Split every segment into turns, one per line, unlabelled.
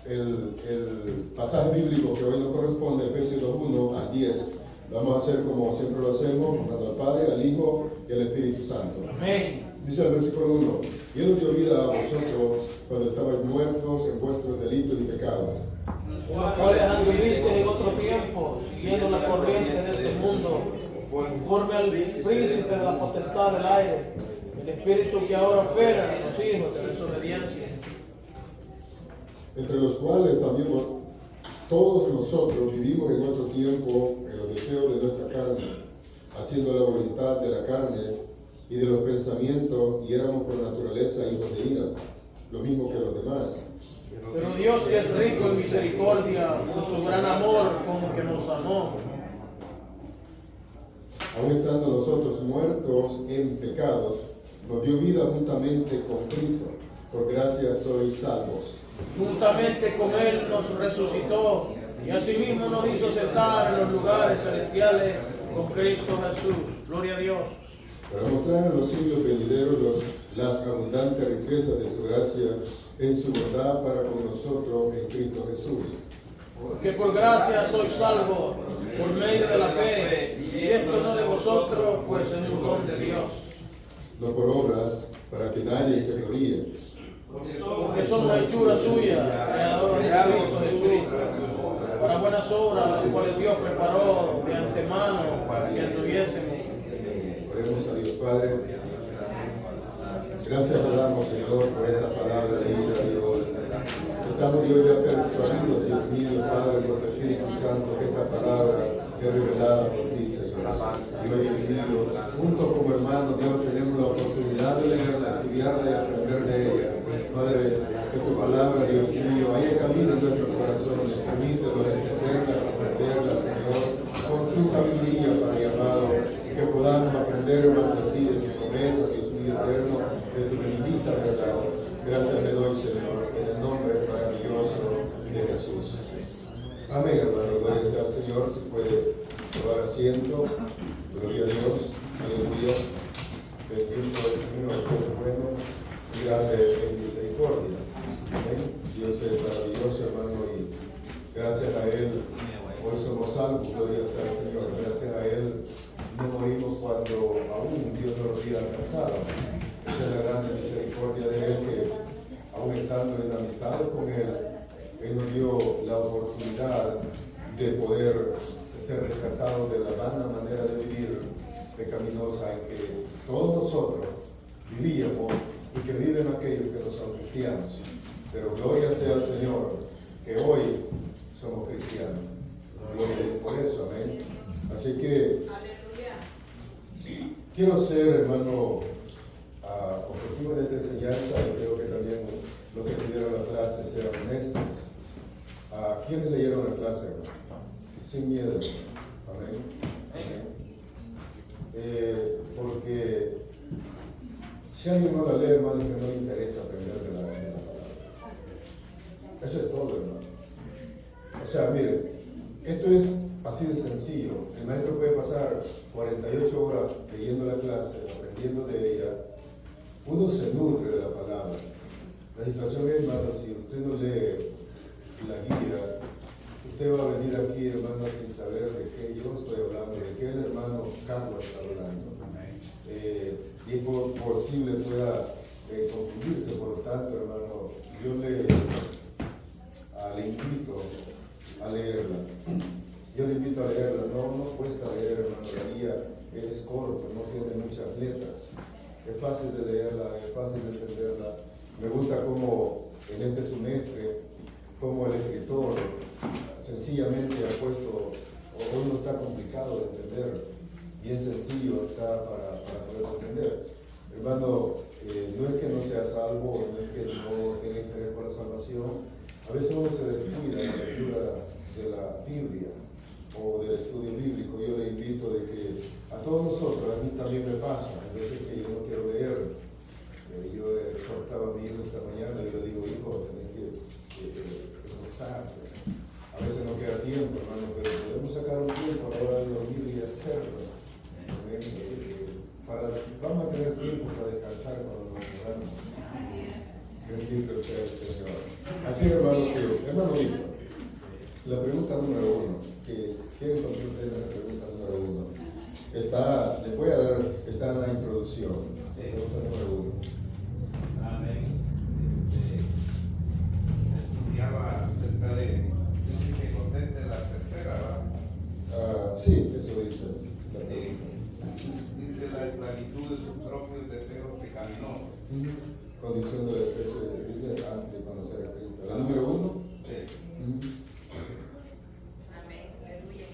el pasaje bíblico que hoy nos corresponde, Efesios 1 al 10, lo vamos a hacer como siempre lo hacemos, honrando al Padre, al Hijo y al Espíritu Santo.
Amén.
Dice el versículo 1, y Él os dio vida a vosotros cuando estabais muertos en vuestros delitos y pecados.
Los cuales anduvisteis en otro tiempo, siguiendo la corriente de este mundo, conforme al príncipe de la potestad del aire, el espíritu que ahora opera en los hijos de desobediencia.
Entre los cuales también todos nosotros vivimos en otro tiempo en los deseos de nuestra carne, haciendo la voluntad de la carne y de los pensamientos, y éramos por naturaleza hijos de ira, lo mismo que los demás.
Pero Dios, que es rico en misericordia, por su gran amor con que nos amó,
Aun estando nosotros muertos en pecados, nos dio vida juntamente con Cristo. Por gracia sois salvos.
juntamente con Él nos resucitó y asimismo nos hizo sentar en los lugares celestiales con Cristo Jesús. Gloria a Dios.
Para mostrar en los siglos venideros las abundantes riquezas de su gracia en su bondad para con nosotros en Cristo Jesús.
Porque por gracia sois salvos por medio de la fe, y esto no de vosotros, pues es un don de Dios.
No por obras, para que nadie se gloríe.
Porque somos hechura suya, creadores de Cristo Jesús, para buenas obras, las cuales Dios preparó de antemano para que anduviésemos.
Oremos a Dios Padre. Gracias le damos, Señor, por esta palabra de vida, Dios. Estamos, Dios, ya persuadidos, Dios mío, Padre, por tu Espíritu Santo, que esta palabra es revelada por ti, Señor. Dios mío, juntos como hermanos, Dios, tenemos la oportunidad de leerla, estudiarla y aprender de ella. Padre, que tu palabra, Dios mío, haya camino en nuestros corazones. Permítelo entenderla, comprenderla, Señor, con tu sabiduría, Padre amado, y que podamos aprender más de ti, de tu promesa, Dios mío eterno, de tu bendita verdad. Gracias le doy, Señor, en el nombre maravilloso de Jesús. Amén, hermano. Gloria sea al Señor. Se puede tomar asiento. Gloria a Dios. Aleluya. Bendito es el Señor, que es bueno y grande en misericordia. Amén. Dios es maravilloso, hermano, y gracias a Él hoy somos salvos. Gloria sea al Señor. Gracias a Él no morimos cuando aún Dios nos había alcanzado. Esa es la grande misericordia de Él, que aún estando en amistad con Él, Él nos dio la oportunidad de poder ser rescatados de la vana manera de vivir pecaminosa en que todos nosotros vivíamos y que viven aquellos que no son cristianos. Pero gloria sea al Señor, que hoy somos cristianos. Gloria a Dios por eso, amén. Así que quiero ser, hermano, objetivo de esta enseñanza, y creo que también los que pidieron la clase sean honestos. ¿Quiénes leyeron la clase, hermano? Sin miedo. Amén. Amén. Porque si alguien no la lee, hermano, es que no le interesa aprender de la palabra. Eso es todo, hermano. O sea, miren, esto es así de sencillo. El maestro puede pasar 48 horas leyendo la clase, aprendiendo de ella. Uno se nutre de la palabra. La situación es, hermano, si usted no lee la guía, usted va a venir aquí, hermano, sin saber de qué yo estoy hablando, de qué el hermano Carlos está hablando. Y por posible pueda confundirse. Por lo tanto, hermano, yo le invito a leerla. Yo le invito a leerla. No cuesta leer, hermano. La guía es corta, no tiene muchas letras. Es fácil de leerla, es fácil de entenderla. Me gusta cómo en este semestre, como el escritor sencillamente ha puesto, hoy no está complicado de entender, bien sencillo está para poder entender. Hermano, no es que no sea salvo, no es que no tenga interés por la salvación. A veces uno se descuida en la lectura de la Biblia o del estudio bíblico. Yo le invito de que a todos nosotros, a mí también me pasa, a veces que yo no quiero leer. Yo exhortaba a mi hijo esta mañana y le digo, hijo, tenés que esforzarte. A veces no queda tiempo, hermano, pero podemos sacar un tiempo a la hora de dormir y hacerlo. Vamos a tener tiempo para descansar cuando nos muramos. Bendito sea el Señor. Así, hermano Víctor, la pregunta número 1, que encontró usted en la pregunta número 1, le voy a dar, está en la introducción, la pregunta número 1.
Amén. Estudiaba acerca de que conteste la tercera, ¿verdad?
Sí, eso dice la pregunta.
Dice la esclavitud de sus propios deseos pecaminosos.
Condición de dice antes de conocer a Cristo. La número 1.
Sí.
Amén, aleluya.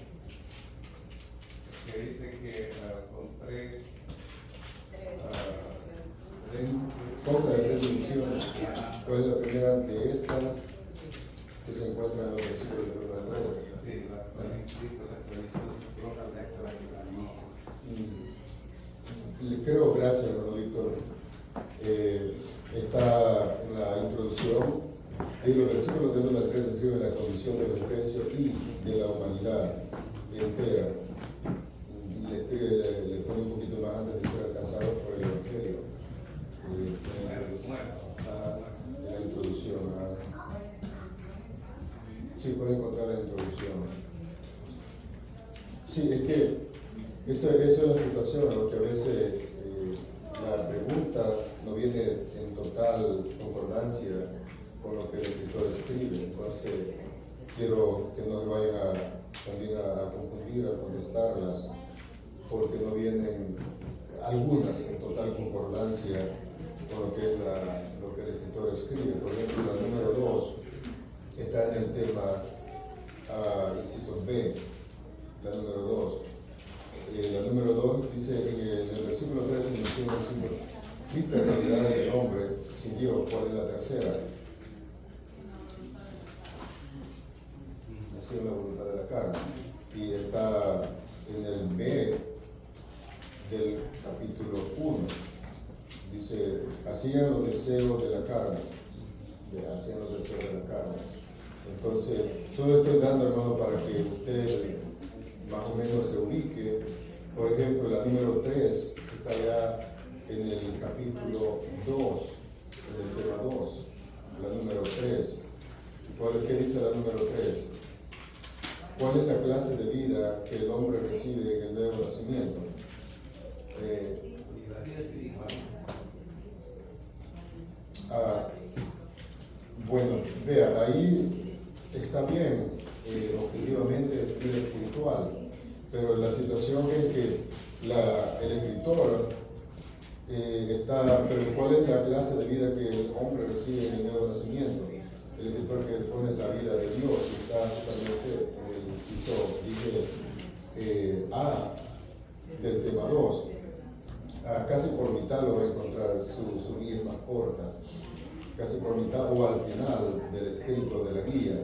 Que dice que con tres
Ponga de 3 divisiones. ¿Cuál es la primera de esta? Que se encuentra en los versículos de 1 al 3.
sí, la esclavitud de sus propios deseos pecaminosos.
Le creo, gracias, hermano Víctor. Está en la introducción y los versículos de 1 al 3 describen la condición de los efesios y de la humanidad entera. Y le pone un poquito más antes de ser alcanzados por el Evangelio. En la introducción. Sí, puede encontrar la introducción. Sí, es que eso es la situación, ¿no? Que a veces la pregunta no viene en total concordancia con lo que el escritor escribe. Entonces, quiero que no se vayan también a confundir al contestarlas, porque no vienen algunas en total concordancia con lo que es lo que el escritor escribe. Por ejemplo, la número 2 está en el tema inciso B, la número 2. La número 2 dice en el versículo 3 menciona vista la realidad del hombre sin Dios. ¿Cuál es la tercera? Haciendo la voluntad de la carne. Y está en el B del capítulo 1. Dice, hacían los deseos de la carne. Hacían los deseos de la carne. Entonces, solo estoy dando, hermano, para que usted más o menos se ubique. Por ejemplo, la número 3 está ya en el capítulo 2, en el tema 2, la número 3. ¿Qué dice la número 3? ¿Cuál es la clase de vida que el hombre recibe en el nuevo nacimiento? Bueno, vea, ahí está bien, objetivamente es vida espiritual, pero la situación es que el escritor pero ¿cuál es la clase de vida que el hombre recibe en el nuevo nacimiento? El escritor que pone la vida de Dios está justamente en el inciso, dije, A del tema 2. Casi por mitad lo va a encontrar, su guía es más corta, casi por mitad o al final del escrito de la guía.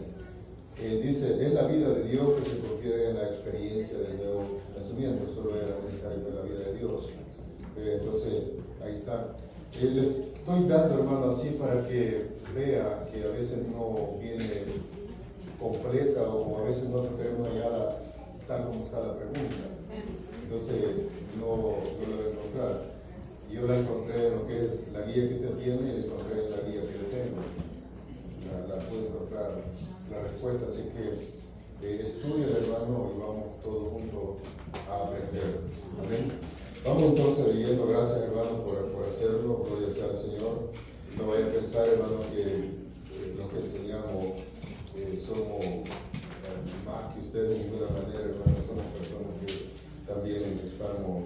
Dice, es la vida de Dios que se confiere en la experiencia del nuevo nacimiento. Solo era necesario ver la vida de Dios. Entonces, ahí está. Les estoy dando, hermano, así para que vea que a veces no viene completa o a veces no queremos hallar tal como está la pregunta. Entonces, no la voy a encontrar. Yo la encontré en lo que es la guía que usted tiene y la encontré en la guía que yo tengo. La pude encontrar la respuesta, así que estudie, hermano, y vamos todos juntos a aprender. Amén. Vamos entonces leyendo. Gracias, hermano, por hacerlo. Gloria sea al Señor. No vaya a pensar, hermano, que lo que enseñamos somos más que ustedes de ninguna manera, hermano. Somos personas que también estamos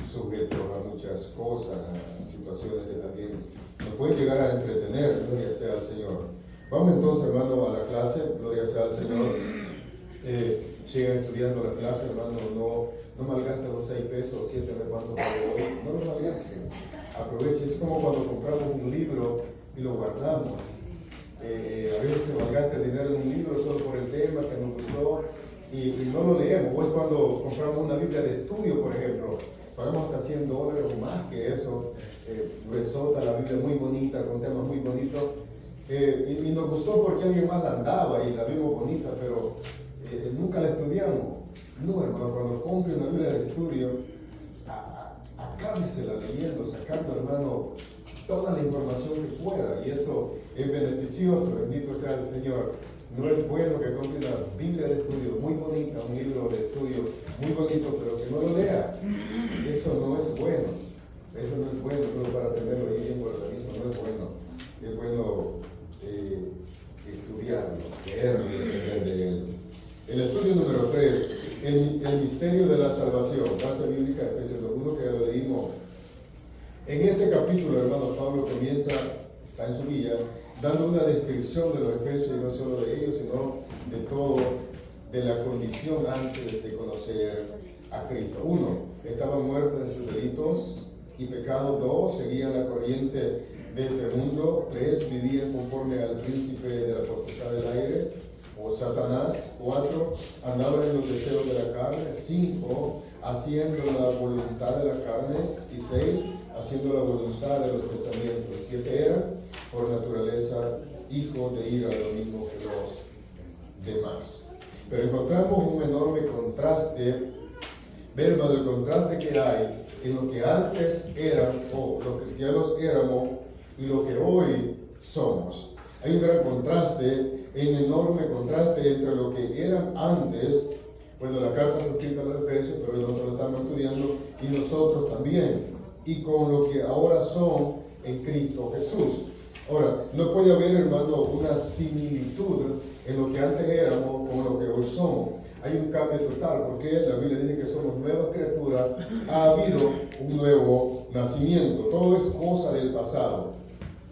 sujetos a muchas cosas, a situaciones que también nos pueden llegar a entretener. Gloria sea al Señor. Vamos entonces, hermano, a la clase. Gloria sea al Señor. Sigan estudiando la clase, hermano. No malgasten los 6 pesos o 7, de cuánto pago hoy. No los malgasten. Aprovechen. Es como cuando compramos un libro y lo guardamos. A veces se malgasta el dinero en un libro solo por el tema que nos gustó y no lo leemos. O es cuando compramos una Biblia de estudio, por ejemplo. Pagamos hasta $100 o más que eso. Resota la Biblia muy bonita, con temas muy bonitos. Y nos gustó porque alguien más la andaba y la vimos bonita, pero nunca la estudiamos. No, hermano, cuando compre una Biblia de estudio, acábesela leyendo, sacando, hermano, toda la información que pueda, y eso es beneficioso, bendito sea el Señor. No es bueno que compre una Biblia de estudio muy bonita, un libro de estudio muy bonito, pero que no lo lea. Eso no es bueno. Eso no es bueno, pero para tenerlo ahí bien guardadito no es bueno. Es bueno estudiarlo, leerlo y aprender de él. El estudio número 3, el misterio de la salvación, base bíblica, Efesios 2:1, que ya lo leímos. En este capítulo, hermano, Pablo comienza, está en su guía, dando una descripción de los efesios, y no solo de ellos, sino de todo, de la condición antes de conocer a Cristo. 1, estaban muertos en sus delitos y pecados. 2, seguían la corriente de este mundo. 3, vivían conforme al príncipe de la potestad del aire, o Satanás. 4, andaban en los deseos de la carne. 5, haciendo la voluntad de la carne. Y 6, haciendo la voluntad de los pensamientos. 7, eran por naturaleza hijos de ira, lo mismo que los demás. Pero encontramos un enorme contraste, verbo del contraste que hay en lo que antes eran, o los cristianos éramos, y lo que hoy somos. Hay un gran contraste, un enorme contraste entre lo que eran antes. Bueno, la carta fue escrita a los Efesios, pero nosotros lo estamos estudiando, y nosotros también, y con lo que ahora son en Cristo Jesús. Ahora, no puede haber, hermano, una similitud en lo que antes éramos con lo que hoy somos. Hay un cambio total, porque la Biblia dice que somos nuevas criaturas. Ha habido un nuevo nacimiento. Todo es cosa del pasado.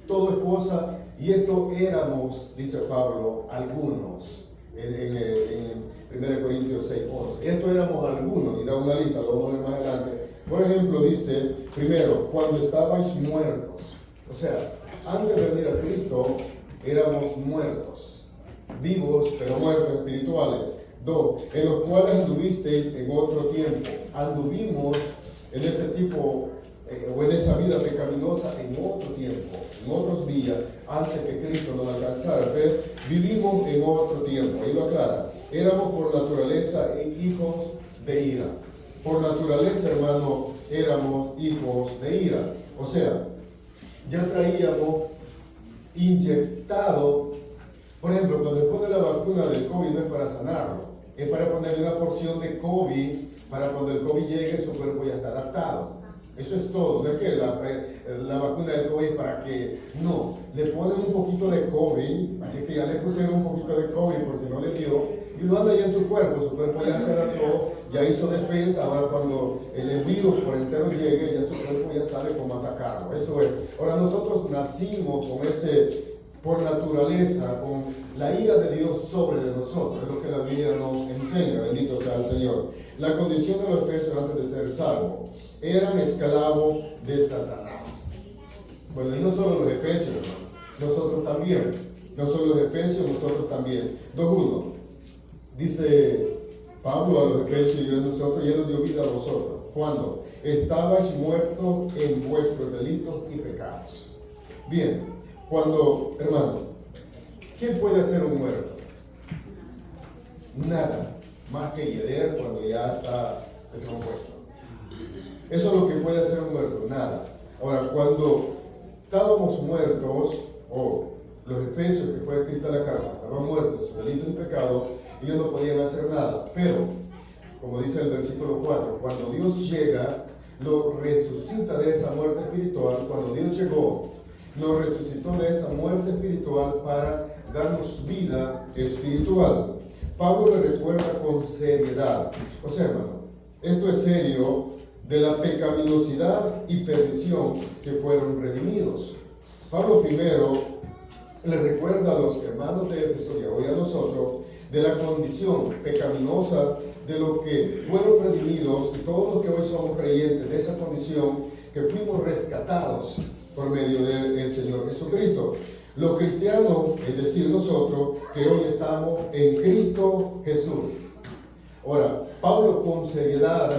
Todo es cosa, y esto éramos, dice Pablo, algunos, en 1 Corintios 6:11. Esto éramos algunos, y da una lista, lo vamos a ver más adelante. Por ejemplo, dice, primero, cuando estabais muertos. O sea, antes de venir a Cristo, éramos muertos, vivos, pero muertos espirituales. 2, en los cuales anduvisteis en otro tiempo. Anduvimos en ese tipo, o en esa vida pecaminosa en otro tiempo, en otros días, antes que Cristo nos alcanzara. 3, vivimos en otro tiempo, ahí lo aclara. Éramos por naturaleza hijos de ira. Por naturaleza, hermano, éramos hijos de ira. O sea, ya traíamos inyectado. Por ejemplo, cuando se pone la vacuna del COVID no es para sanarlo, es para ponerle una porción de COVID, para cuando el COVID llegue su cuerpo ya está adaptado. Eso es todo. No es que la vacuna del COVID es para que, no, le ponen un poquito de COVID, así que ya le pusieron un poquito de COVID por si no le dio, y lo anda ya en su cuerpo ya se adaptó, ya hizo defensa. Ahora cuando el virus por entero llegue, ya su cuerpo ya sabe cómo atacarlo. Eso es. Ahora nosotros nacimos con ese, por naturaleza, con la ira de Dios sobre de nosotros. Es lo que la Biblia nos enseña, bendito sea el Señor. La condición de los efesios antes de ser salvos, eran esclavos de Satanás. Bueno, y no solo los efesios, hermano, nosotros también. No solo los efesios, nosotros también. 2:1. Dice Pablo a los efesios y a nosotros, y él nos dio vida a vosotros. ¿Cuándo? Estabais muertos en vuestros delitos y pecados. Bien, cuando, hermano, ¿qué puede hacer un muerto? Nada, más que hieder cuando ya está descompuesto. Eso es lo que puede hacer un muerto, nada. Ahora, cuando estábamos muertos, o los efesios, que fue escrita la carta, estaban muertos en sus delitos y pecados, ellos no podían hacer nada. Pero, como dice el versículo 4, cuando Dios llega, lo resucita de esa muerte espiritual. Cuando Dios llegó, nos resucitó de esa muerte espiritual para darnos vida espiritual. Pablo le recuerda con seriedad. O sea, hermano, esto es serio, de la pecaminosidad y perdición que fueron redimidos. Pablo primero le recuerda a los hermanos de Éfeso y hoy a nosotros de la condición pecaminosa de los que fueron redimidos, y todos los que hoy somos creyentes de esa condición, que fuimos rescatados por medio del Señor Jesucristo. Los cristianos, es decir, nosotros, que hoy estamos en Cristo Jesús. Ahora, Pablo con seriedad,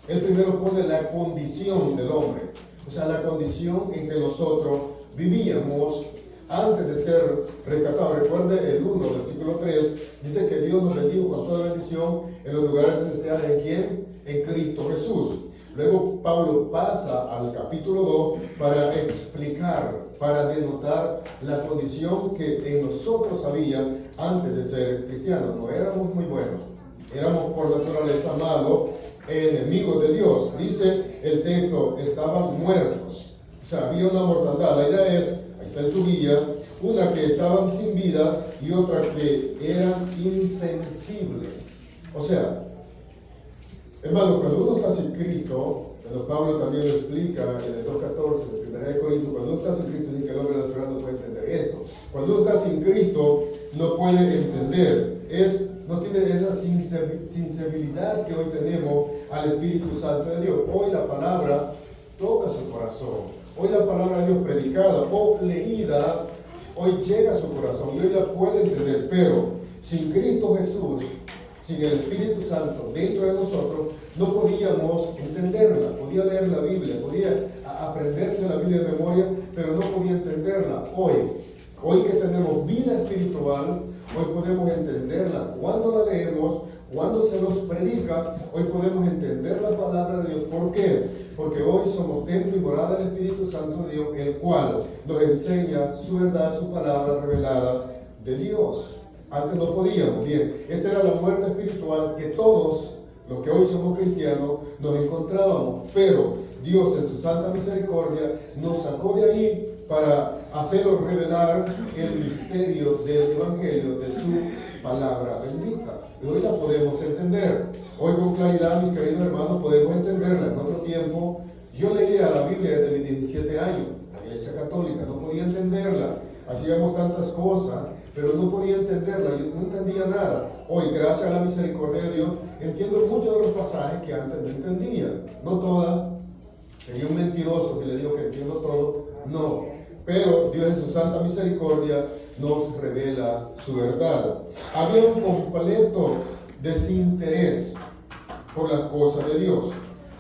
él primero pone la condición del hombre, o sea, la condición en que nosotros vivíamos antes de ser rescatados. Recuerde el 1, versículo 3, dice que Dios nos bendijo con toda bendición en los lugares celestiales. ¿En quién? En Cristo Jesús. Luego Pablo pasa al capítulo 2 para explicar, para denotar la condición que en nosotros había antes de ser cristianos. No éramos muy buenos, éramos por naturaleza malos, enemigos de Dios. Dice el texto, estaban muertos. O sea, había una mortandad. La idea es, ahí está en su guía, una que estaban sin vida y otra que eran insensibles. O sea, hermano, cuando uno está sin Cristo, cuando Pablo también lo explica en el 2.14 de 1 de Corintios, cuando uno está sin Cristo, dice que el hombre natural no puede entender esto. Cuando uno está sin Cristo, no puede entender. No tiene esa sensibilidad que hoy tenemos al Espíritu Santo de Dios. Hoy la palabra toca su corazón. Hoy la palabra de Dios predicada o leída, hoy llega a su corazón y hoy la puede entender. Pero sin Cristo Jesús, sin el Espíritu Santo dentro de nosotros, no podíamos entenderla. Podía leer la Biblia, podía aprenderse la Biblia de memoria, pero no podía entenderla. Hoy que tenemos vida espiritual, hoy podemos entenderla. Cuando la leemos, cuando se nos predica, hoy podemos entender la palabra de Dios. ¿Por qué? Porque hoy somos templo y morada del Espíritu Santo de Dios, el cual nos enseña su verdad, su palabra revelada de Dios. Antes no podíamos. Bien, esa era la muerte espiritual que todos los que hoy somos cristianos nos encontrábamos. Pero Dios en su santa misericordia nos sacó de ahí para hacerlo revelar el misterio del Evangelio, de su palabra bendita. Y hoy la podemos entender. Hoy con claridad, mis queridos hermanos, podemos entenderla. En otro tiempo, yo leía la Biblia desde mis 17 años, la Iglesia Católica, no podía entenderla. Hacíamos tantas cosas, pero no podía entenderla, yo no entendía nada. Hoy, gracias a la misericordia de Dios, entiendo muchos de los pasajes que antes no entendía. No todas, sería un mentiroso si le digo que entiendo todo, no. Pero Dios en su santa misericordia nos revela su verdad. Había un completo desinterés por las cosas de Dios.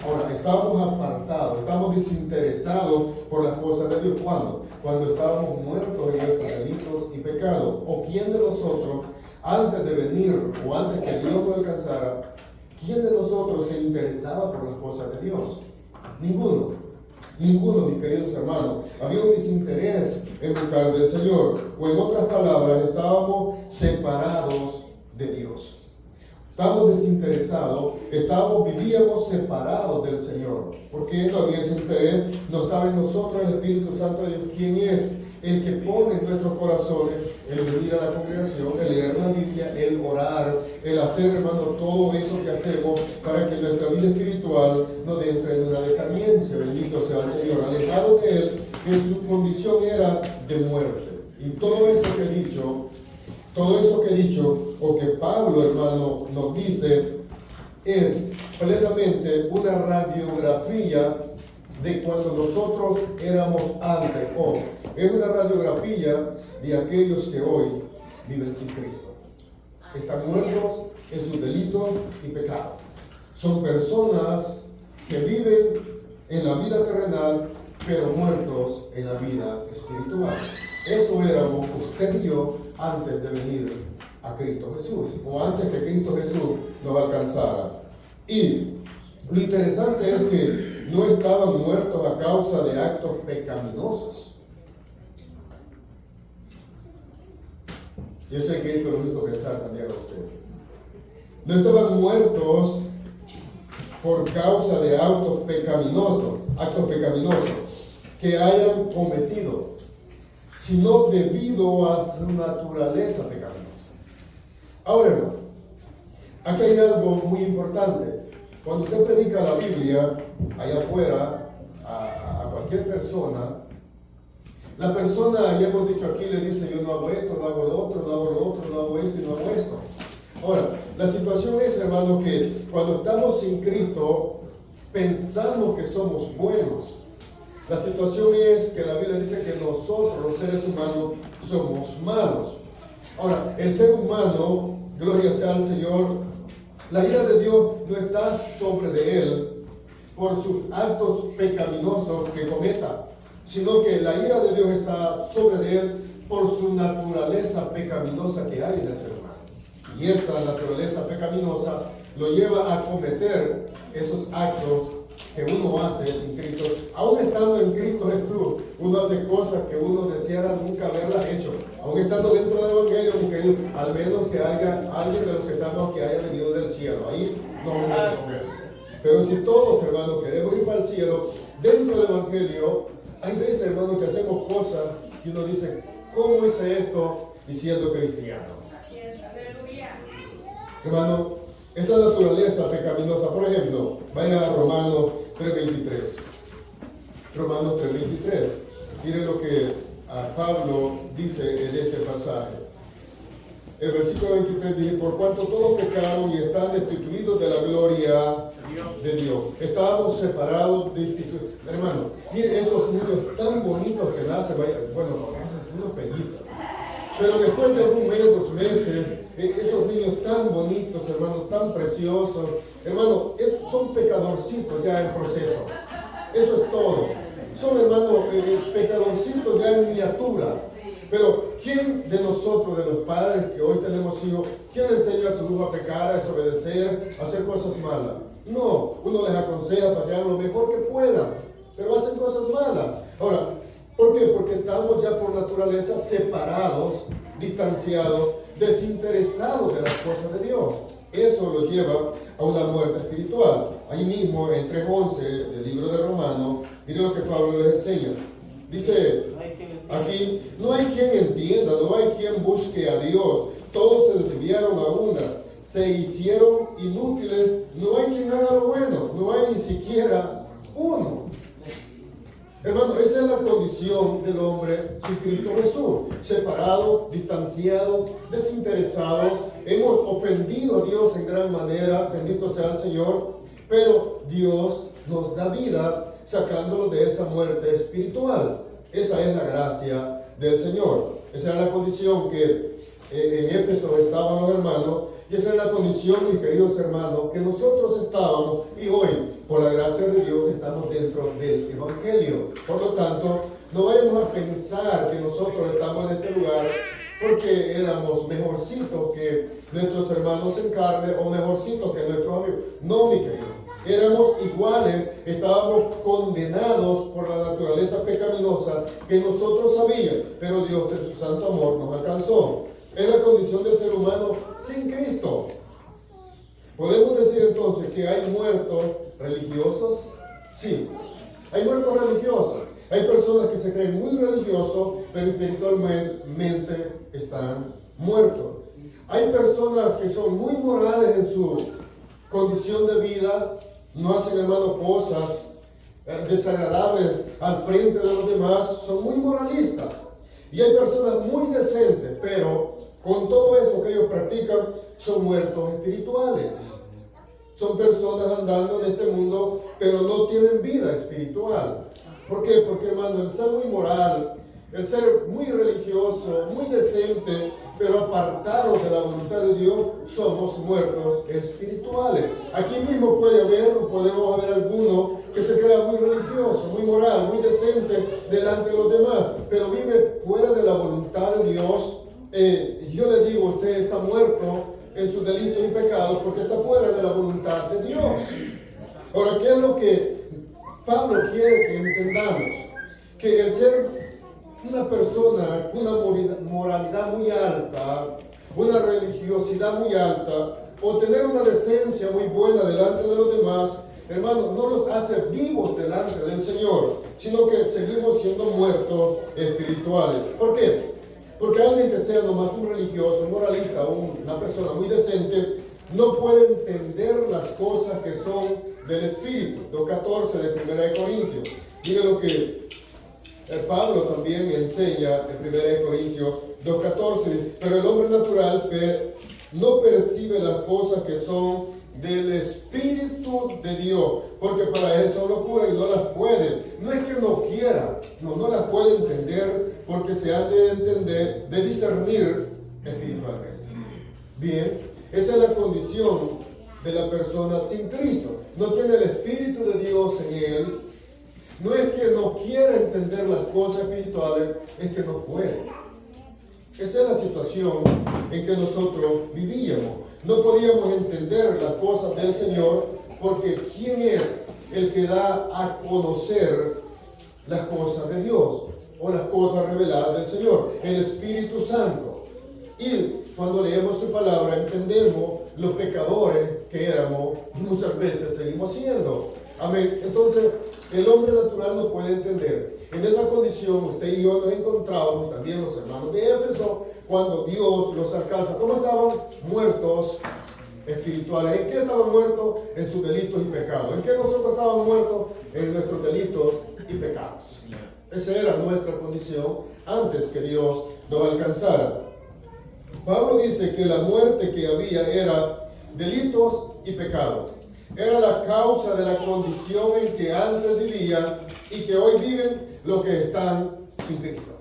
Ahora, estábamos apartados, estamos desinteresados por las cosas de Dios. ¿Cuándo? Cuando estábamos muertos en nuestros delitos y pecados. ¿O quién de nosotros, antes de venir o antes que Dios nos alcanzara, quién de nosotros se interesaba por las cosas de Dios? Ninguno, mis queridos hermanos. Había un desinterés en buscar del Señor. O en otras palabras, estábamos separados de Dios. Estábamos desinteresados, vivíamos separados del Señor, porque no había ese interés, no estaba en nosotros el Espíritu Santo de Dios, quien es el que pone en nuestros corazones el venir a la congregación, el leer la Biblia, el orar, el hacer, hermano, todo eso que hacemos para que nuestra vida espiritual no entre en una decadencia. Bendito sea el Señor. Alejado de Él, que su condición era de muerte. Y todo eso que he dicho, o que Pablo, hermano, nos dice, es plenamente una radiografía de cuando nosotros éramos antes. Es una radiografía de aquellos que hoy viven sin Cristo. Están muertos en sus delitos y pecados. Son personas que viven en la vida terrenal, pero muertos en la vida espiritual. Eso éramos usted y yo antes de venir a Cristo Jesús, o antes que Cristo Jesús nos alcanzara. Y lo interesante es que no estaban muertos a causa de actos pecaminosos. Yo sé que esto lo hizo pensar también a usted. No estaban muertos por causa de actos pecaminosos que hayan cometido, sino debido a su naturaleza pecaminosa. Ahora, hermano, aquí hay algo muy importante. Cuando usted predica la Biblia allá afuera a cualquier persona, la persona, ya hemos dicho aquí, le dice: yo no hago esto, no hago lo otro, no hago lo otro, no hago esto y no hago esto. Ahora, la situación es, hermano, que cuando estamos sin Cristo, pensamos que somos buenos. La situación es que la Biblia dice que nosotros, los seres humanos, somos malos. Ahora, el ser humano, gloria sea al Señor, la ira de Dios no está sobre de él por sus actos pecaminosos que cometa, sino que la ira de Dios está sobre de él por su naturaleza pecaminosa que hay en el ser humano. Y esa naturaleza pecaminosa lo lleva a cometer esos actos que uno hace sin Cristo, aún estando en Cristo Jesús, uno hace cosas que uno deseara nunca haberlas hecho, aún estando dentro del Evangelio, mi querido, al menos que haya alguien de los que estamos que haya venido del cielo, ahí no me meto con él. Pero si todos, hermanos, queremos ir para el cielo, dentro del Evangelio, hay veces, hermanos, que hacemos cosas que uno dice, ¿cómo hice esto y siendo cristiano?
Así es, aleluya.
Hermano, esa naturaleza pecaminosa, por ejemplo, vaya a Romanos 3:23. Romanos 3:23. Miren lo que Pablo dice en este pasaje. El versículo 23 dice, por cuanto todos pecaron y están destituidos de la gloria de Dios. Estábamos separados, destituidos. Hermano, miren esos niños tan bonitos que nacen, bueno, nacen unos felitos. Pero después de un mes, 2 meses, esos niños tan bonitos, hermanos, tan preciosos, hermanos, son pecadorcitos ya en proceso. Eso es todo. Son, hermanos, pecadorcitos ya en miniatura. Pero ¿quién de nosotros, de los padres que hoy tenemos hijos, quién le enseña a su hijo a pecar, a desobedecer, a hacer cosas malas? No, uno les aconseja para que hagan lo mejor que puedan, pero hacen cosas malas. Ahora, ¿por qué? Porque estamos ya por naturaleza separados, distanciados, desinteresados de las cosas de Dios. Eso lo lleva a una muerte espiritual. Ahí mismo, en 3:11 del libro de Romanos, mire lo que Pablo les enseña. Dice aquí, no hay quien entienda, no hay quien busque a Dios. Todos se desviaron a una, se hicieron inútiles, no hay quien haga lo bueno, no hay ni siquiera uno. Hermano, esa es la condición del hombre sin Cristo Jesús, separado, distanciado, desinteresado. Hemos ofendido a Dios en gran manera, bendito sea el Señor, pero Dios nos da vida sacándolo de esa muerte espiritual. Esa es la gracia del Señor. Esa es la condición que en Éfeso estaban los hermanos, y esa es la condición, mis queridos hermanos, que nosotros estábamos, y hoy, por la gracia de Dios, estamos dentro del Evangelio. Por lo tanto, no vayamos a pensar que nosotros estamos en este lugar porque éramos mejorcitos que nuestros hermanos en carne o mejorcitos que nuestros amigos. No, mi querido. Éramos iguales, estábamos condenados por la naturaleza pecaminosa que nosotros sabíamos, pero Dios en su santo amor nos alcanzó. Es la condición del ser humano sin Cristo. ¿Podemos decir entonces que hay muertos religiosos? Sí, hay muertos religiosos. Hay personas que se creen muy religiosos, pero espiritualmente están muertos. Hay personas que son muy morales en su condición de vida, no hacen, hermano, cosas desagradables al frente de los demás, son muy moralistas. Y hay personas muy decentes, pero con todo eso que ellos practican, son muertos espirituales. Son personas andando en este mundo, pero no tienen vida espiritual. ¿Por qué? Porque, hermano, el ser muy moral, el ser muy religioso, muy decente, pero apartados de la voluntad de Dios, somos muertos espirituales. Aquí mismo podemos haber alguno que se crea muy religioso, muy moral, muy decente delante de los demás, pero vive fuera de la voluntad de Dios. Yo le digo, usted está muerto en sus delitos y pecados porque está fuera de la voluntad de Dios. Ahora, ¿qué es lo que Pablo quiere que entendamos? Que el ser una persona con una moralidad muy alta, una religiosidad muy alta, o tener una decencia muy buena delante de los demás, hermano, no nos hace vivos delante del Señor, sino que seguimos siendo muertos espirituales. ¿Por qué? Porque alguien que sea nomás un religioso, un moralista, una persona muy decente, no puede entender las cosas que son del Espíritu. 2:14 de 1 Corintios. Mire lo que Pablo también enseña en 1 Corintios 2:14. Pero el hombre natural no percibe las cosas que son del Espíritu de Dios, porque para él son locura y no las puede. No es que no quiera, no las puede entender, porque se han de entender, de discernir espiritualmente. Bien, esa es la condición de la persona sin Cristo. No tiene el Espíritu de Dios en él. No es que no quiera entender las cosas espirituales, es que no puede. Esa es la situación en que nosotros vivíamos. No podíamos entender las cosas del Señor Porque ¿quién es el que da a conocer las cosas de Dios o las cosas reveladas del Señor? El Espíritu Santo. Y cuando leemos su palabra entendemos los pecadores que éramos y muchas veces seguimos siendo. Amén. Entonces el hombre natural no puede entender. En esa condición usted y yo nos encontrábamos, también los hermanos de Éfeso, cuando Dios los alcanza. ¿Cómo estaban? Muertos espirituales. ¿En qué estaban muertos? En sus delitos y pecados. ¿En qué nosotros estábamos muertos? En nuestros delitos y pecados. Esa era nuestra condición antes que Dios nos alcanzara. Pablo dice que la muerte que había era delitos y pecado. Era la causa de la condición en que antes vivían y que hoy viven los que están sin Cristo.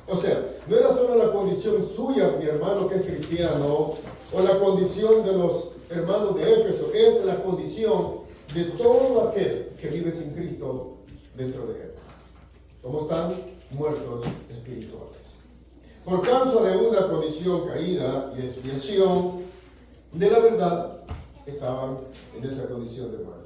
O sea, no era solo la condición suya, mi hermano que es cristiano, o la condición de los hermanos de Éfeso, es la condición de todo aquel que vive sin Cristo dentro de él. ¿Cómo están? Muertos espirituales. Por causa de una condición caída y expiación de la verdad, estaban en esa condición de muerte.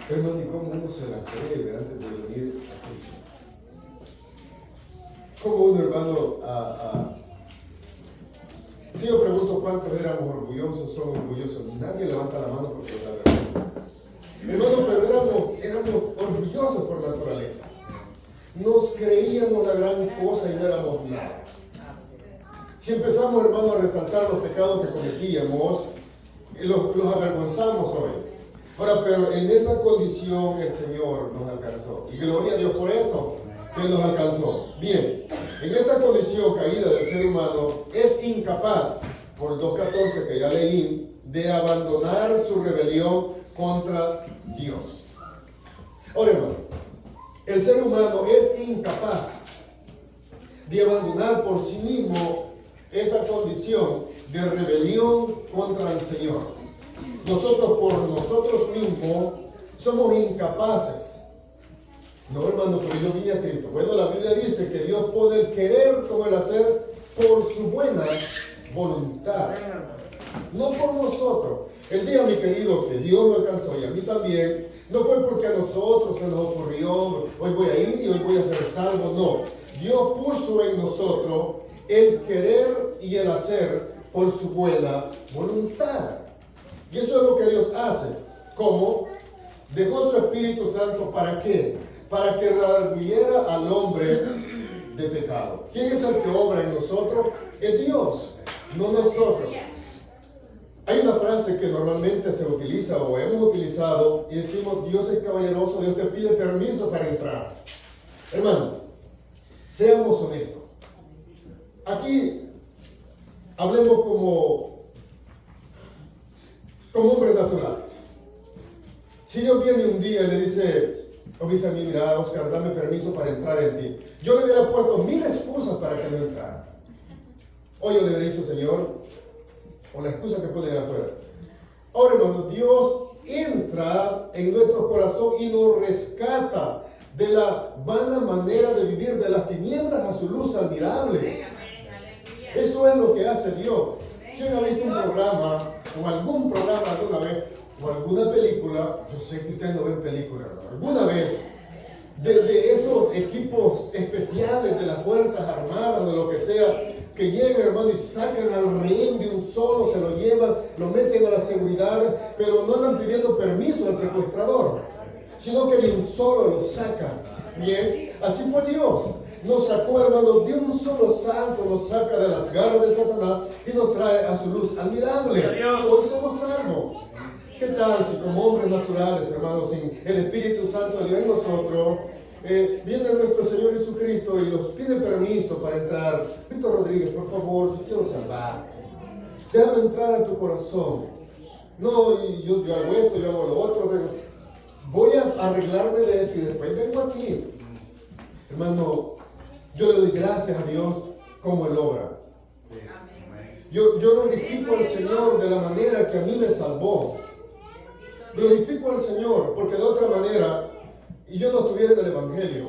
Hermano, ¿y cómo uno se la cree antes de venir a Cristo? ¿Cómo uno, hermano, si yo pregunto cuántos éramos orgullosos, son orgullosos? Nadie levanta la mano porque da vergüenza. Hermano, pero éramos orgullosos por naturaleza. Nos creíamos la gran cosa y no éramos nada. Si empezamos, hermano, a resaltar los pecados que cometíamos, los avergonzamos hoy. Ahora, pero en esa condición el Señor nos alcanzó. Y gloria a Dios por eso, que Él nos alcanzó. Bien, en esta condición caída del ser humano, es incapaz, por el 2.14 que ya leí, de abandonar su rebelión contra Dios. Ahora, hermano, el ser humano es incapaz de abandonar por sí mismo esa condición de rebelión contra el Señor. Nosotros por nosotros mismos somos incapaces. No, hermano, pero yo vine a Cristo. Bueno, la Biblia dice que Dios pone el querer como el hacer por su buena voluntad. No por nosotros. El día, mi querido, que Dios lo alcanzó y a mí también, no fue porque a nosotros se nos ocurrió, hoy voy a ir y hoy voy a ser salvo. No. Dios puso en nosotros el querer y el hacer por su buena voluntad. Y eso es lo que Dios hace. ¿Cómo? Dejó su Espíritu Santo, ¿para qué? Para que redarguyera al hombre de pecado. ¿Quién es el que obra en nosotros? Es Dios, no nosotros. Hay una frase que normalmente se utiliza o hemos utilizado y decimos: Dios es caballeroso, Dios te pide permiso para entrar. Hermano, seamos honestos. Aquí hablemos como hombres naturales. Si Dios viene un día y le dice a mí: mira, Oscar, dame permiso para entrar en ti, yo le hubiera puesto 1000 excusas para que no entrara. O yo le hubiera dicho: Señor, o la excusa que puede ir afuera. Ahora, hermano, Dios entra en nuestro corazón y nos rescata de la vana manera de vivir, de las tinieblas a su luz admirable. Eso es lo que hace Dios. ¿Quién ha visto un programa o algún programa alguna vez o alguna película? Yo sé que ustedes no ven películas, ¿no? Alguna vez de esos equipos especiales de las Fuerzas Armadas, de lo que sea, que llegan, hermano, y sacan al rehén de un solo, se lo llevan, lo meten a la seguridad, pero no andan pidiendo permiso al secuestrador, sino que de un solo lo sacan. Bien, así fue Dios. Nos sacó, hermano, de un solo salto, nos saca de las garras de Satanás y nos trae a su luz admirable. Hoy somos salvos. ¿Qué tal si como hombres naturales, hermanos, sin el Espíritu Santo de Dios en nosotros, viene nuestro Señor Jesucristo y nos pide permiso para entrar? Víctor Rodríguez, por favor, yo quiero salvar. Déjame entrar a tu corazón. No, yo hago esto, yo hago lo otro. Voy a arreglarme de esto y después vengo a ti. Hermano, yo le doy gracias a Dios como Él obra. Yo glorifico al Señor de la manera que a mí me salvó. Glorifico al Señor porque de otra manera, y yo no estuviera en el Evangelio.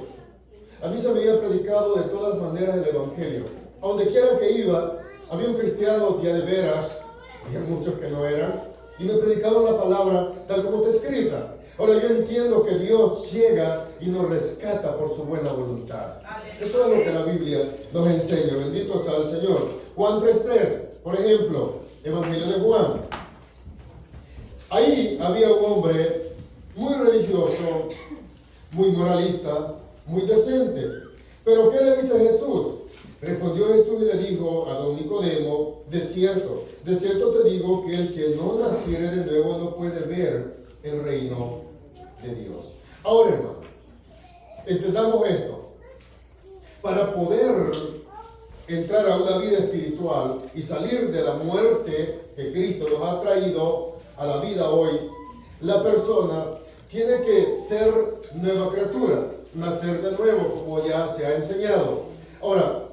A mí se me había predicado de todas maneras el Evangelio. A donde quiera que iba, había un cristiano ya de veras, había muchos que no eran, y me predicaban la palabra tal como está escrita. Ahora yo entiendo que Dios llega y nos rescata por su buena voluntad. Eso es lo que la Biblia nos enseña. Bendito sea el Señor. Juan 3:3, por ejemplo, Evangelio de Juan. Ahí había un hombre muy religioso, muy moralista, muy decente. Pero ¿qué le dice Jesús? Respondió Jesús y le dijo a don Nicodemo: de cierto te digo que el que no naciere de nuevo no puede ver el reino de Dios. Ahora, hermano, entendamos esto. Para poder entrar a una vida espiritual y salir de la muerte que Cristo nos ha traído a la vida hoy, la persona tiene que ser nueva criatura, nacer de nuevo, como ya se ha enseñado. Ahora,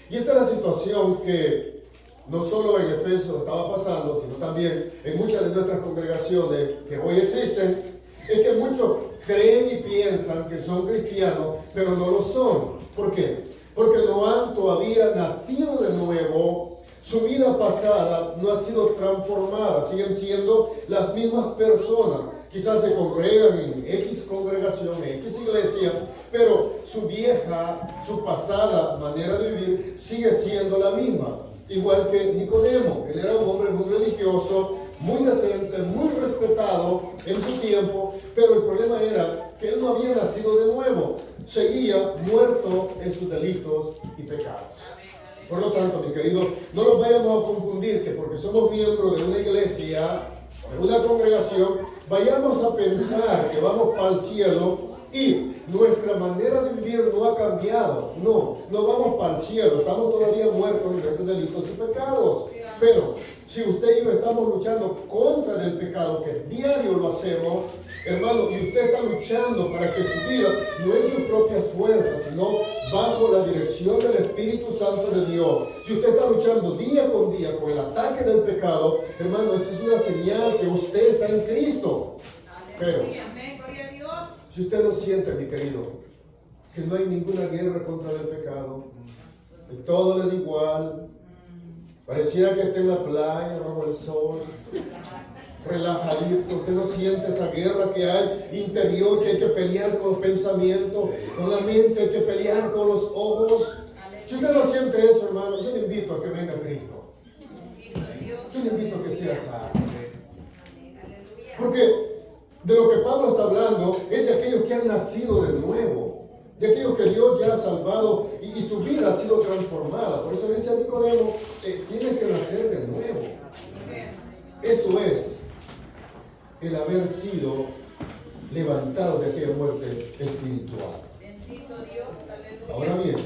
y esta es la situación que no solo en Efeso estaba pasando, sino también en muchas de nuestras congregaciones que hoy existen, es que muchos creen y piensan que son cristianos, pero no lo son. ¿Por qué? Porque no han todavía nacido de nuevo, su vida pasada no ha sido transformada, siguen siendo las mismas personas. Quizás se congregan en X congregación, en X iglesia, pero su vieja, su pasada manera de vivir sigue siendo la misma. Igual que Nicodemo, él era un hombre muy religioso, muy decente, muy respetado en su tiempo, pero el problema era que él no había nacido de nuevo, seguía muerto en sus delitos y pecados. Por lo tanto, mi querido, no nos vayamos a confundir que porque somos miembros de una iglesia, de una congregación, vayamos a pensar que vamos para el cielo y nuestra manera de vivir no ha cambiado. No vamos para el cielo, estamos todavía muertos en nuestros delitos y pecados. Pero si usted y yo estamos luchando contra el pecado, que diario lo hacemos, hermano, y usted está luchando para que su vida no es sus propias fuerzas, sino bajo la dirección del Espíritu Santo de Dios. Si usted está luchando día con día con el ataque del pecado, hermano, esa es una señal que usted está en Cristo. Pero si usted no siente, mi querido, que no hay ninguna guerra contra el pecado, que todo le da igual, pareciera que esté en la playa bajo el sol, relajadito, usted no siente esa guerra que hay interior, que hay que pelear con los pensamientos, con la mente, hay que pelear con los ojos. Si usted no siente eso, hermano, yo le invito a que venga Cristo. Yo le invito a que sea salvo. Porque de lo que Pablo está hablando es de aquellos que han nacido de nuevo, de aquellos que Dios ya ha salvado y su vida ha sido transformada. Por eso le dice a Nicodemo, tienes que nacer de nuevo. Eso es el haber sido levantado de aquella muerte espiritual.
Bendito Dios, aleluya.
Ahora bien,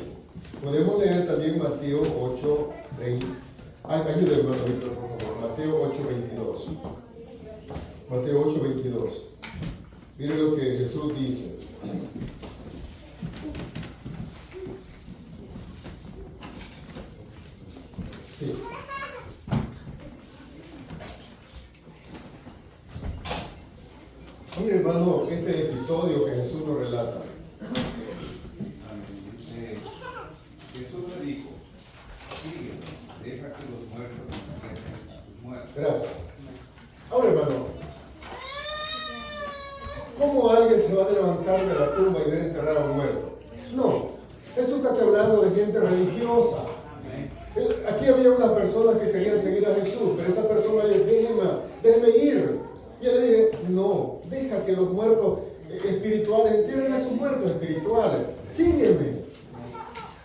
podemos leer también Mateo 8:30. Ayúdenme, hermano Víctor, por favor. Mateo 8:22. Mateo 8:22. Mire lo que Jesús dice. Sí. Mire, hermano, este episodio que Jesús nos relata.
Jesús le dijo: sigue, deja que los muertos entierren sus muertos.
Gracias. Ahora, hermano, ¿cómo alguien se va a levantar de la tumba y ver enterrado a un muerto? No, eso está hablando de gente religiosa. Aquí había unas personas que querían seguir a Jesús, pero esta persona le dijo: déjeme ir. Y yo le dije: no, deja que los muertos espirituales entierren a sus muertos espirituales. Sígueme.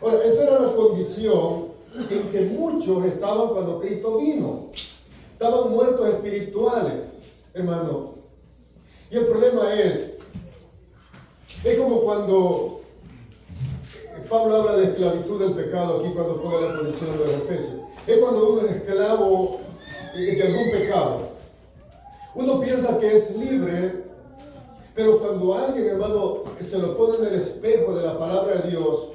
Ahora, esa era la condición en que muchos estaban cuando Cristo vino. Estaban muertos espirituales, hermano. Y el problema es como cuando Pablo habla de esclavitud del pecado aquí cuando pone la condición de los Efesios. Es cuando uno es esclavo de algún pecado. Uno piensa que es libre, pero cuando alguien, hermano, se lo pone en el espejo de la palabra de Dios,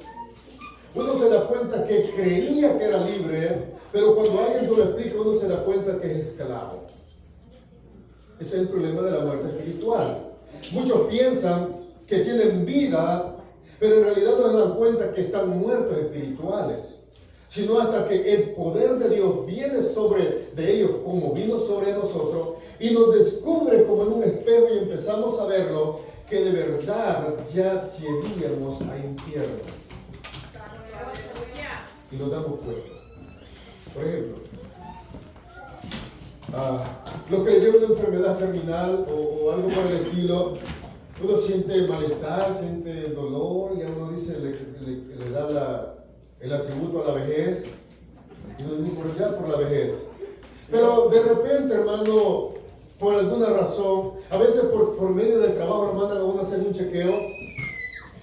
uno se da cuenta que creía que era libre, pero cuando alguien se lo explica, uno se da cuenta que es esclavo. Ese es el problema de la muerte espiritual. Muchos piensan que tienen vida, pero en realidad no se dan cuenta que están muertos espirituales. sino hasta que el poder de Dios viene sobre de ellos como vino sobre nosotros y nos descubre como en un espejo y empezamos a verlo, que de verdad ya llegaríamos a infierno. Y nos damos cuenta. Por ejemplo, los que le llevan una enfermedad terminal o algo por el estilo, uno siente malestar, siente dolor, y a uno dice, le da el atributo a la vejez, y uno dice, pero ya por la vejez. Pero de repente, hermano, por alguna razón, a veces por medio del trabajo lo mandan a uno a hacer un chequeo,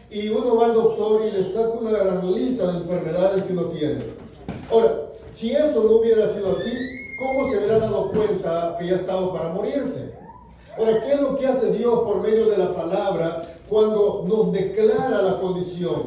y uno va al doctor y le saca una gran lista de enfermedades que uno tiene. Ahora, si eso no hubiera sido así, ¿cómo se hubiera dado cuenta que ya estaba para morirse? Ahora, ¿qué es lo que hace Dios por medio de la palabra cuando nos declara la condición?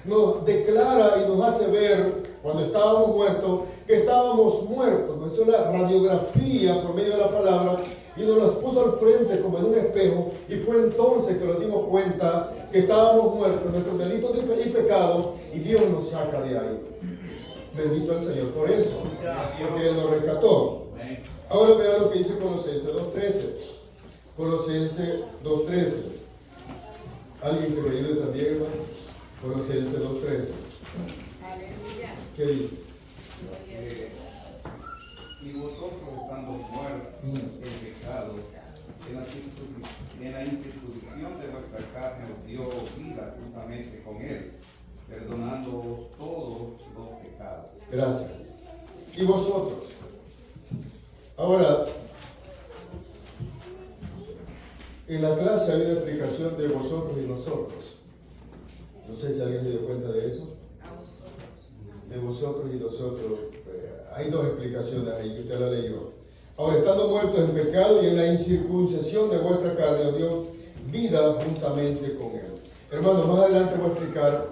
Nos declara y nos hace ver, cuando estábamos muertos, que estábamos muertos. Nos hizo la radiografía por medio de la palabra y nos las puso al frente como en un espejo, y fue entonces que nos dimos cuenta que estábamos muertos en nuestros delitos y pecados, y Dios nos saca de ahí. Bendito el Señor por eso, porque Él nos rescató. Ahora vean lo que dice Colosenses 2.13. Colosenses 2.13. ¿Alguien que me ayude también, hermano? Colosenses 2.13. ¿Qué dice?
Y vosotros estando muertos en pecado, en la institución de vuestra carne os dio vida juntamente con Él, perdonando todos los pecados.
Gracias. ¿Y vosotros? Ahora, en la clase hay una explicación de vosotros y nosotros. No sé si alguien se dio cuenta de eso. De vosotros y nosotros. Hay dos explicaciones ahí que usted la leyó. Ahora, estando muertos en pecado y en la incircuncisión de vuestra carne, os dio vida juntamente con Él. Hermano, más adelante voy a explicar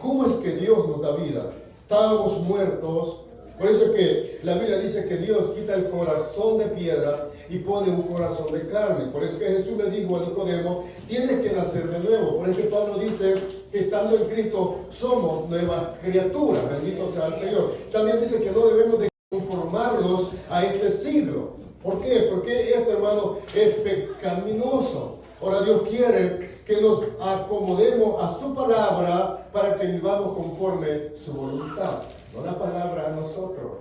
cómo es que Dios nos da vida. Estábamos muertos. Por eso es que la Biblia dice que Dios quita el corazón de piedra y pone un corazón de carne. Por eso es que Jesús le dijo a Nicodemo, tienes que nacer de nuevo. Por eso es que Pablo dice que estando en Cristo somos nuevas criaturas. Bendito sea el Señor. También dice que no debemos de conformarnos a este siglo. ¿Por qué? Porque esto, hermano, es pecaminoso. Ahora Dios quiere que nos acomodemos a su palabra para que vivamos conforme su voluntad. No la palabra a nosotros,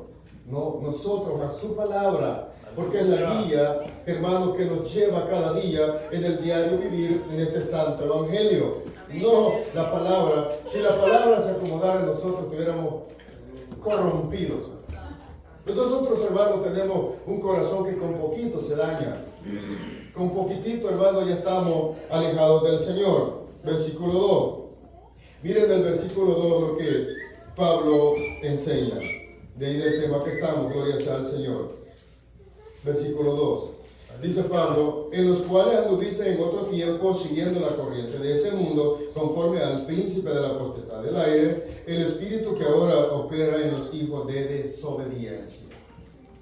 no nosotros a su palabra, porque es la guía, hermano, que nos lleva cada día en el diario vivir en este santo evangelio. No la palabra. Si la palabra se acomodara a nosotros, estuviéramos corrompidos. Nosotros, hermanos, tenemos un corazón que con poquito se daña. Con poquitito, hermano, ya estamos alejados del Señor. Versículo 2. Miren el versículo 2 lo que Pablo enseña. De ahí del tema que estamos, gloria sea al Señor. Versículo 2. Dice Pablo, en los cuales anduviste en otro tiempo siguiendo la corriente de este mundo, conforme al príncipe de la potestad del aire, el espíritu que ahora opera en los hijos de desobediencia.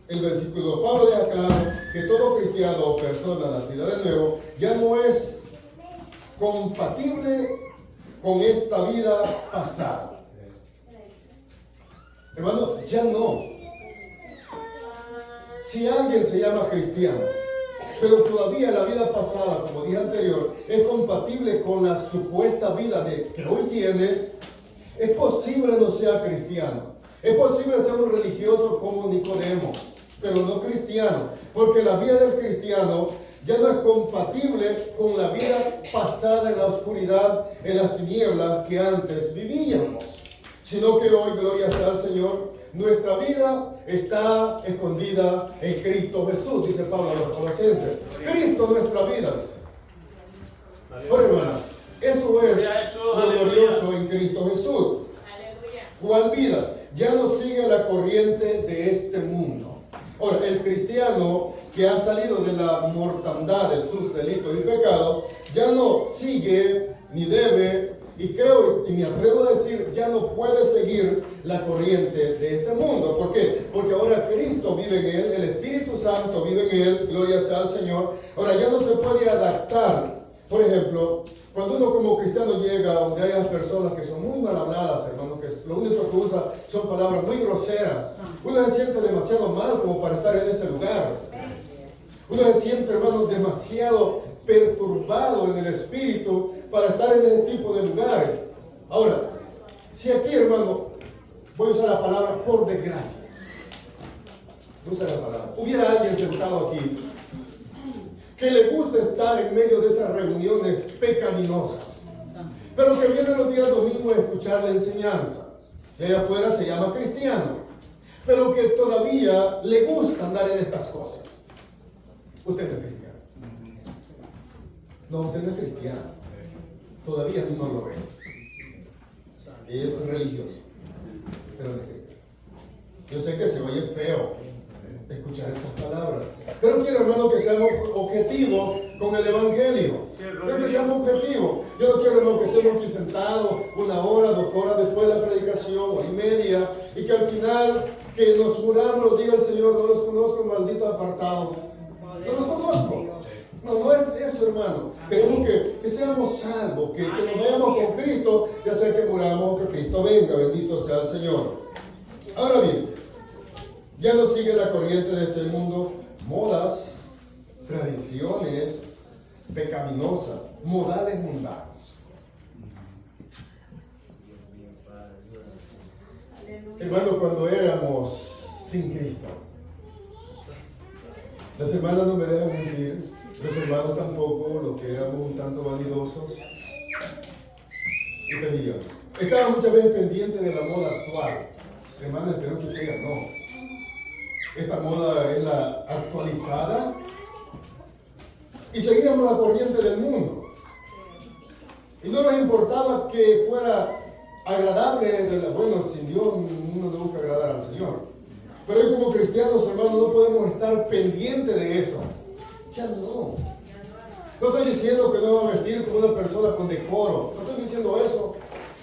El versículo 2, Pablo deja claro que todo cristiano o persona nacida de nuevo ya no es compatible con esta vida pasada. Hermano, ya no. Si alguien se llama cristiano, pero todavía la vida pasada, como dije anterior, es compatible con la supuesta vida que hoy tiene, es posible no sea cristiano. Es posible ser un religioso como Nicodemo, pero no cristiano, porque la vida del cristiano ya no es compatible con la vida pasada en la oscuridad, en las tinieblas que antes vivíamos, sino que hoy, gloria sea al Señor, nuestra vida está escondida en Cristo Jesús, dice Pablo a los Colosenses. Cristo nuestra vida, dice. Ahora, hermano, eso es lo glorioso en Cristo Jesús. ¿Cuál vida? Ya no sigue la corriente de este mundo. Ahora, el cristiano que ha salido de la mortandad de sus delitos y pecados, ya no sigue ni debe, y creo y me atrevo a decir, ya no puede seguir la corriente de este mundo. ¿Por qué? Porque ahora Cristo vive en él, el Espíritu Santo vive en él, gloria sea al Señor. Ahora ya no se puede adaptar. Por ejemplo, Cuando uno como cristiano llega donde hay personas que son muy mal habladas, hermano, que lo único que usa son palabras muy groseras, uno se siente demasiado mal como para estar en ese lugar. Uno se siente, hermano, demasiado perturbado en el espíritu para estar en ese tipo de lugares. Ahora, si aquí, hermano, voy a usar la palabra por desgracia, voy a usar la palabra, hubiera alguien sentado aquí que le gusta estar en medio de esas reuniones pecaminosas, pero que viene los días domingos a escuchar la enseñanza, y allá afuera se llama cristiano, pero que todavía le gusta andar en estas cosas. Usted no es cristiano. No, usted no es cristiano. Todavía no lo es. Es religioso, pero no es cristiano. Yo sé que se oye feo escuchar esas palabras, pero quiero, hermano, que seamos objetivos con el evangelio. Quiero que seamos objetivos. Yo no quiero, hermano, que estemos aquí sentados 1 hora, 2 horas después de la predicación, 1 hora y media, y que al final que nos muramos, lo diga el Señor: no los conozco, malditos apartados. No los conozco. No es eso, hermano. Queremos que seamos salvos, que nos vayamos con Cristo, ya sea que muramos, que Cristo venga, bendito sea el Señor. Ahora bien, ya no sigue la corriente de este mundo, modas, tradiciones pecaminosas, modales mundanos. Hermano, cuando éramos sin Cristo, las hermanas no me dejan mentir, los hermanos tampoco, los que éramos un tanto vanidosos, y teníamos. Estaba muchas veces pendiente de la moda actual. Hermanos, espero que ustedes no. Esta moda es la actualizada, y seguíamos la corriente del mundo. Y no nos importaba que fuera agradable, bueno, sin Dios uno no busca agradar al Señor. Pero hoy como cristianos, hermanos, no podemos estar pendientes de eso. Ya no. No estoy diciendo que no va a vestir como una persona con decoro. No estoy diciendo eso.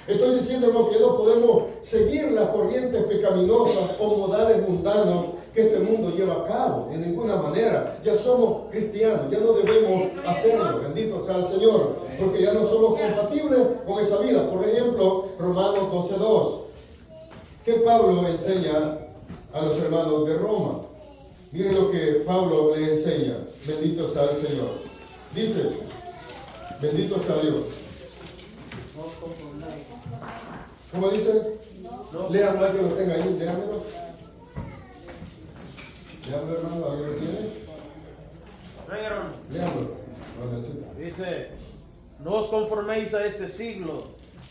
Estoy diciendo, hermano, que no podemos seguir las corrientes pecaminosas o modales mundanos que este mundo lleva a cabo, de ninguna manera. Ya somos cristianos, ya no debemos hacerlo, bendito sea el Señor, porque ya no somos compatibles con esa vida. Por ejemplo, Romanos 12:2, que Pablo enseña a los hermanos de Roma. Miren lo que Pablo le enseña, bendito sea el Señor. Dice, bendito sea Dios. ¿Cómo dice? Léanlo, que lo tenga ahí, léamelo. Léamelo, hermano, ¿alguien lo tiene? Léamelo.
Dice: no os conforméis a este siglo,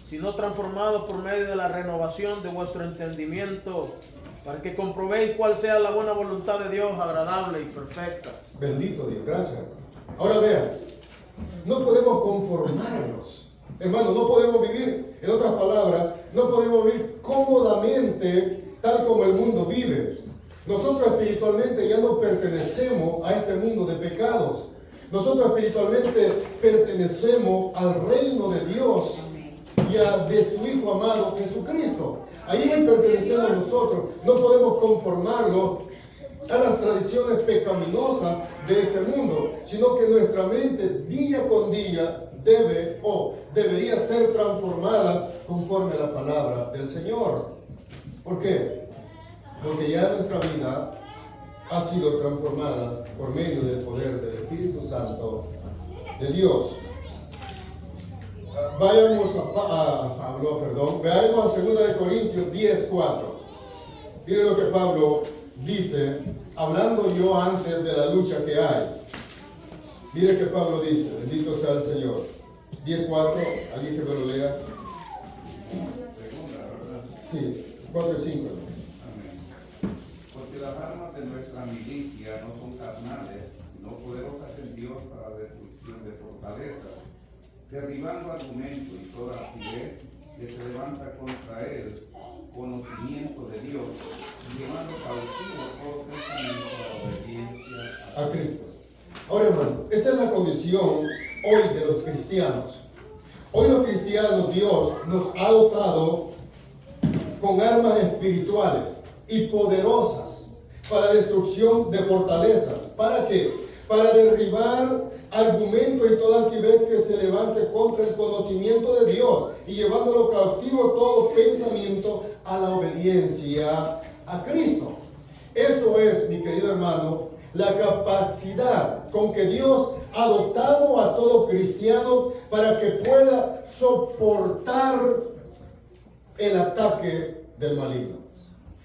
sino transformados por medio de la renovación de vuestro entendimiento, para que comprobéis cuál sea la buena voluntad de Dios, agradable y perfecta.
Bendito Dios, gracias. Ahora vean, no podemos conformarnos. Hermano, no podemos vivir, en otras palabras, no podemos vivir cómodamente tal como el mundo vive. Nosotros espiritualmente ya no pertenecemos a este mundo de pecados. Nosotros espiritualmente pertenecemos al reino de Dios y de su Hijo amado Jesucristo. Ahí pertenecemos nosotros. No podemos conformarlo a las tradiciones pecaminosas de este mundo, sino que nuestra mente día con día debería ser transformada conforme a la palabra del Señor. ¿Por qué? Porque ya nuestra vida ha sido transformada por medio del poder del Espíritu Santo de Dios. Vayamos veamos a 2 Corintios 10:4. Miren lo que Pablo dice, hablando yo antes de la lucha que hay. Mire que Pablo dice, bendito sea el Señor. 10:4, alguien que me lo lea. Sí, 4 y 5.
Amén. Porque las armas de nuestra milicia no son carnales, sino poderosas en Dios para la destrucción de fortalezas, derribando argumentos y toda altivez que se levanta contra el conocimiento de Dios, y llevando cautivo todo pensamiento a la obediencia
a Cristo. Ahora, hermano, esa es la condición hoy de los cristianos. Hoy los cristianos, Dios nos ha dotado con armas espirituales y poderosas para destrucción de fortaleza. ¿Para qué? para derribar argumentos y toda altivez que se levante contra el conocimiento de Dios y llevándolo cautivo todo pensamiento a la obediencia a Cristo. Eso es, mi querido hermano, la capacidad con que Dios ha dotado a todo cristiano para que pueda soportar el ataque del maligno.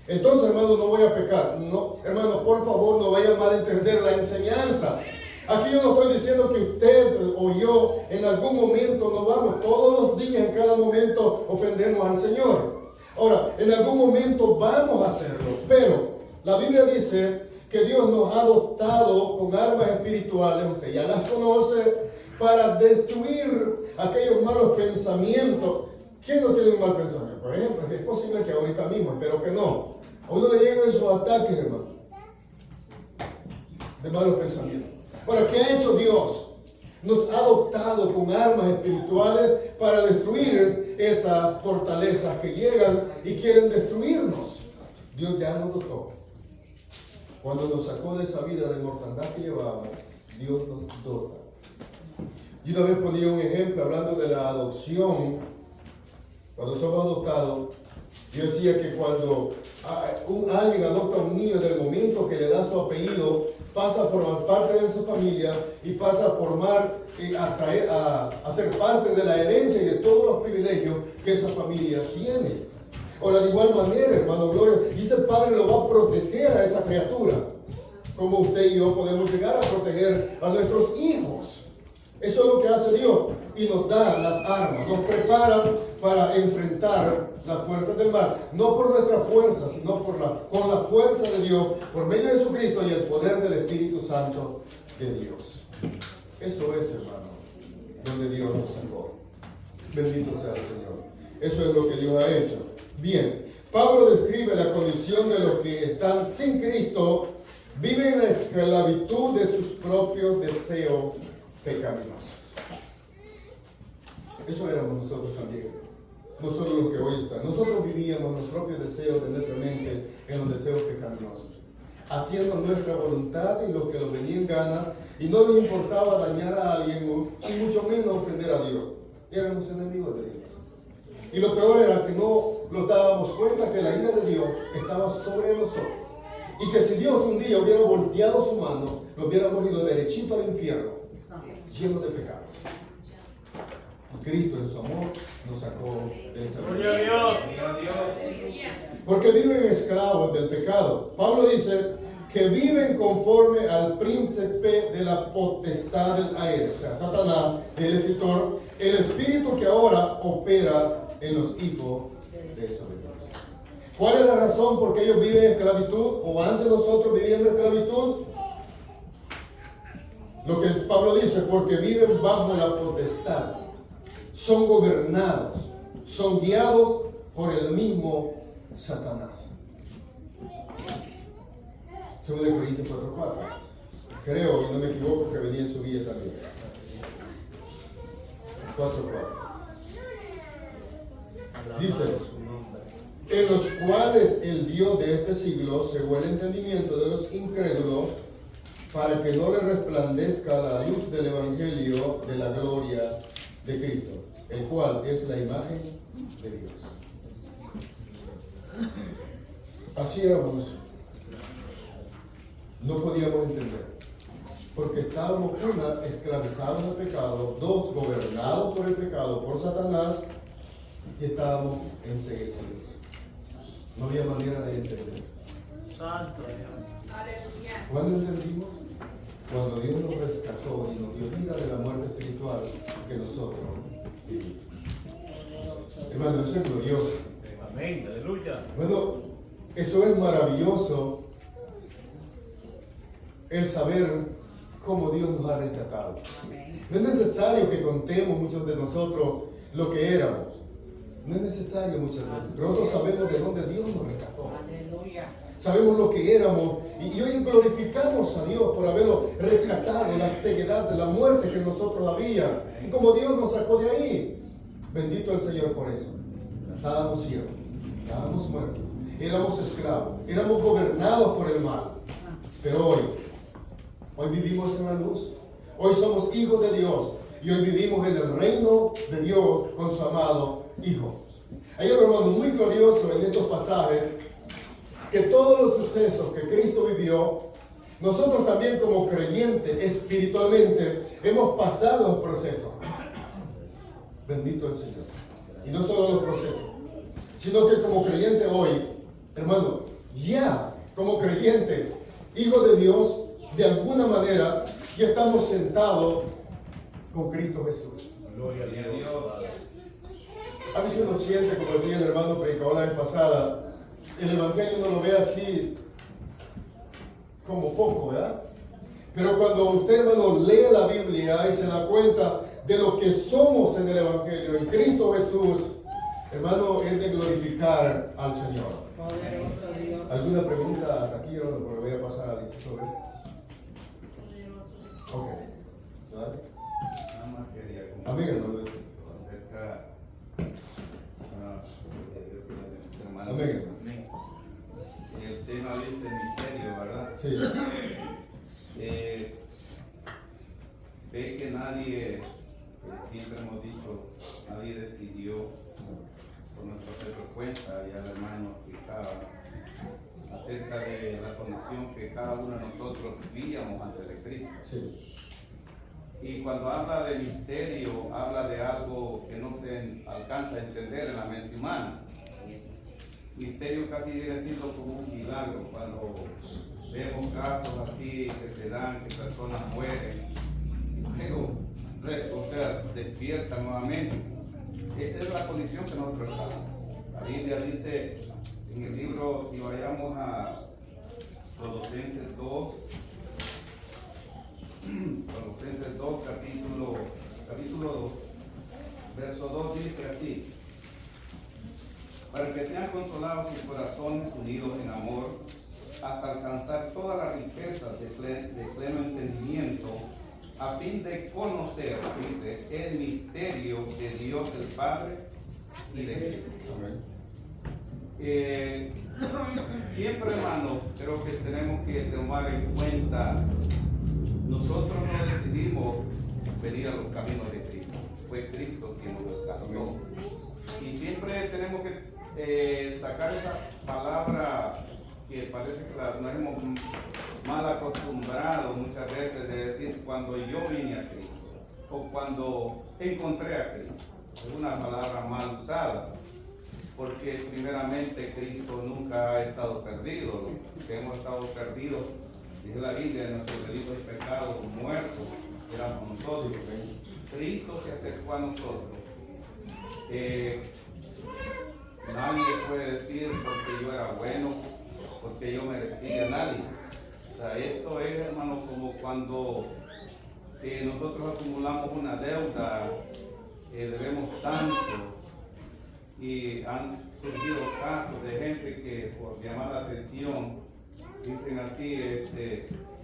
Entonces, hermano, no voy a pecar. No, hermano, por favor, no vayan a malentender la enseñanza. Aquí yo no estoy diciendo que usted o yo en algún momento no vamos, todos los días, en cada momento ofendemos al Señor. Ahora, en algún momento vamos a hacerlo, pero la Biblia dice que Dios nos ha dotado con armas espirituales, usted ya las conoce, para destruir aquellos malos pensamientos. ¿Quién no tiene un mal pensamiento? Por ejemplo, es posible que ahorita mismo, espero que no. A uno le llegan esos ataques, hermano, de malos pensamientos. Ahora, ¿qué ha hecho Dios? Nos ha dotado con armas espirituales para destruir esas fortalezas que llegan y quieren destruirnos. Dios ya nos dotó. Cuando nos sacó de esa vida de mortandad que llevábamos, Dios nos dota. Y una vez ponía un ejemplo hablando de la adopción. Cuando somos adoptados, yo decía que cuando alguien adopta a un niño, desde el momento que le da su apellido, pasa a formar parte de esa familia y pasa a formar, a ser parte de la herencia y de todos los privilegios que esa familia tiene. Ahora, de igual manera, hermano Gloria, dice el Padre lo va a proteger a esa criatura, como usted y yo podemos llegar a proteger a nuestros hijos. Eso es lo que hace Dios y nos da las armas, nos prepara para enfrentar las fuerzas del mal, no por nuestra fuerza, sino con la fuerza de Dios, por medio de Jesucristo y el poder del Espíritu Santo de Dios. Eso es, hermano, donde Dios nos sacó. Bendito sea el Señor. Eso es lo que Dios ha hecho. Bien, Pablo describe la condición de los que están sin Cristo, viven en la esclavitud de sus propios deseos pecaminosos. Eso éramos nosotros también, no solo los que hoy están. Nosotros vivíamos los propios deseos de nuestra mente en los deseos pecaminosos, haciendo nuestra voluntad y lo que nos venía en gana, y no nos importaba dañar a alguien y mucho menos ofender a Dios. Éramos enemigos de Dios. Y lo peor era que no nos dábamos cuenta que la ira de Dios estaba sobre nosotros. Y que si Dios un día hubiera volteado su mano, nos hubiéramos ido derechito al infierno, llenos de pecados. Y Cristo en su amor nos sacó de esa vida. Porque viven esclavos del pecado. Pablo dice que viven conforme al príncipe de la potestad del aire, o sea, Satanás, el escritor, el espíritu que ahora opera en los hijos de desobediencia. ¿Cuál es la razón por qué ellos viven en esclavitud o antes nosotros vivíamos en esclavitud? Lo que Pablo dice, porque viven bajo la potestad, son gobernados, son guiados por el mismo Satanás. 2 Corintios 4:4. Creo, y no me equivoco, que venía en su guía también. 4:4. Dice, en los cuales el Dios de este siglo cegó el entendimiento de los incrédulos para que no le resplandezca la luz del evangelio de la gloria de Cristo, el cual es la imagen de Dios. Así éramos nosotros. No podíamos entender, porque estábamos, una, esclavizados al pecado, dos, gobernados por el pecado, por Satanás, y estábamos enceguecidos. No había manera de entender.
Santo.
¿Cuándo entendimos? Cuando Dios nos rescató y nos dio vida de la muerte espiritual que nosotros vivimos. Hermano, eso es glorioso.
Amén, aleluya.
Bueno, eso es maravilloso, el saber cómo Dios nos ha rescatado. No es necesario que contemos muchos de nosotros lo que éramos. No es necesario muchas veces, pero nosotros sabemos de dónde Dios nos rescató. Sabemos lo que éramos y hoy glorificamos a Dios por haberlo rescatado de la ceguedad, de la muerte que en nosotros había. Y como Dios nos sacó de ahí, bendito el Señor por eso. Estábamos ciegos, estábamos muertos, éramos esclavos, éramos gobernados por el mal. Pero Hoy vivimos en la luz. Hoy somos hijos de Dios. Y hoy vivimos en el reino de Dios con su amado Hijo. Hay algo, hermano, muy glorioso en estos pasajes, que todos los sucesos que Cristo vivió, nosotros también como creyentes espiritualmente hemos pasado los procesos. Bendito el Señor. Y no solo los procesos, sino que como creyente hoy, hermano, ya como creyente, hijo de Dios, de alguna manera, ya estamos sentados con Cristo Jesús.
Gloria a Dios.
A veces uno siente, como decía el hermano predicador la vez pasada, el evangelio uno lo ve así como poco, ¿verdad? Pero cuando usted, hermano, lee la Biblia y se da cuenta de lo que somos en el evangelio, en Cristo Jesús, hermano, es de glorificar al Señor. ¿Alguna pregunta hasta aquí, hermano? Porque voy a pasar al inciso B. Ok. ¿Vale?
Nada más quería
Amén, hermano.
acerca hermano.
Amén, hermano.
El tema dice misterio, ¿verdad?
Sí.
Ve que nadie, siempre hemos dicho, nadie decidió por nuestra propia cuenta, ya el hermano explicaba acerca de la condición que cada uno de nosotros vivíamos antes de Cristo.
Sí.
Y cuando habla de misterio, habla de algo que no se alcanza a entender en la mente humana. Misterio casi viene siendo como un milagro, cuando vemos casos así que se dan, que personas mueren, y luego despiertan nuevamente. Esta es la condición que nosotros estamos. La Biblia dice en el libro, si vayamos a Colosenses 2, Colosenses 2, capítulo 2, verso 2 dice así: para que sean consolados sus corazones unidos en amor, hasta alcanzar todas las riquezas de pleno entendimiento, a fin de conocer, dice, el misterio de Dios el Padre y de Cristo. Siempre, hermano, creo que tenemos que tomar en cuenta, nosotros no decidimos venir a los caminos de Cristo, fue Cristo quien nos alcanzó. Y siempre tenemos que sacar esa palabra que parece que nos hemos mal acostumbrado muchas veces de decir cuando yo vine a Cristo o cuando encontré a Cristo. Es una palabra mal usada, porque primeramente Cristo nunca ha estado perdido. Los que hemos estado perdidos, dice la Biblia, en nuestros delitos y pecados muertos, éramos nosotros. Cristo se acercó a nosotros. Nadie puede decir porque yo era bueno, porque yo merecía a nadie. O sea, esto es, hermano, como cuando nosotros acumulamos una deuda, debemos tanto, y han surgido casos de gente que por llamar la atención dicen así,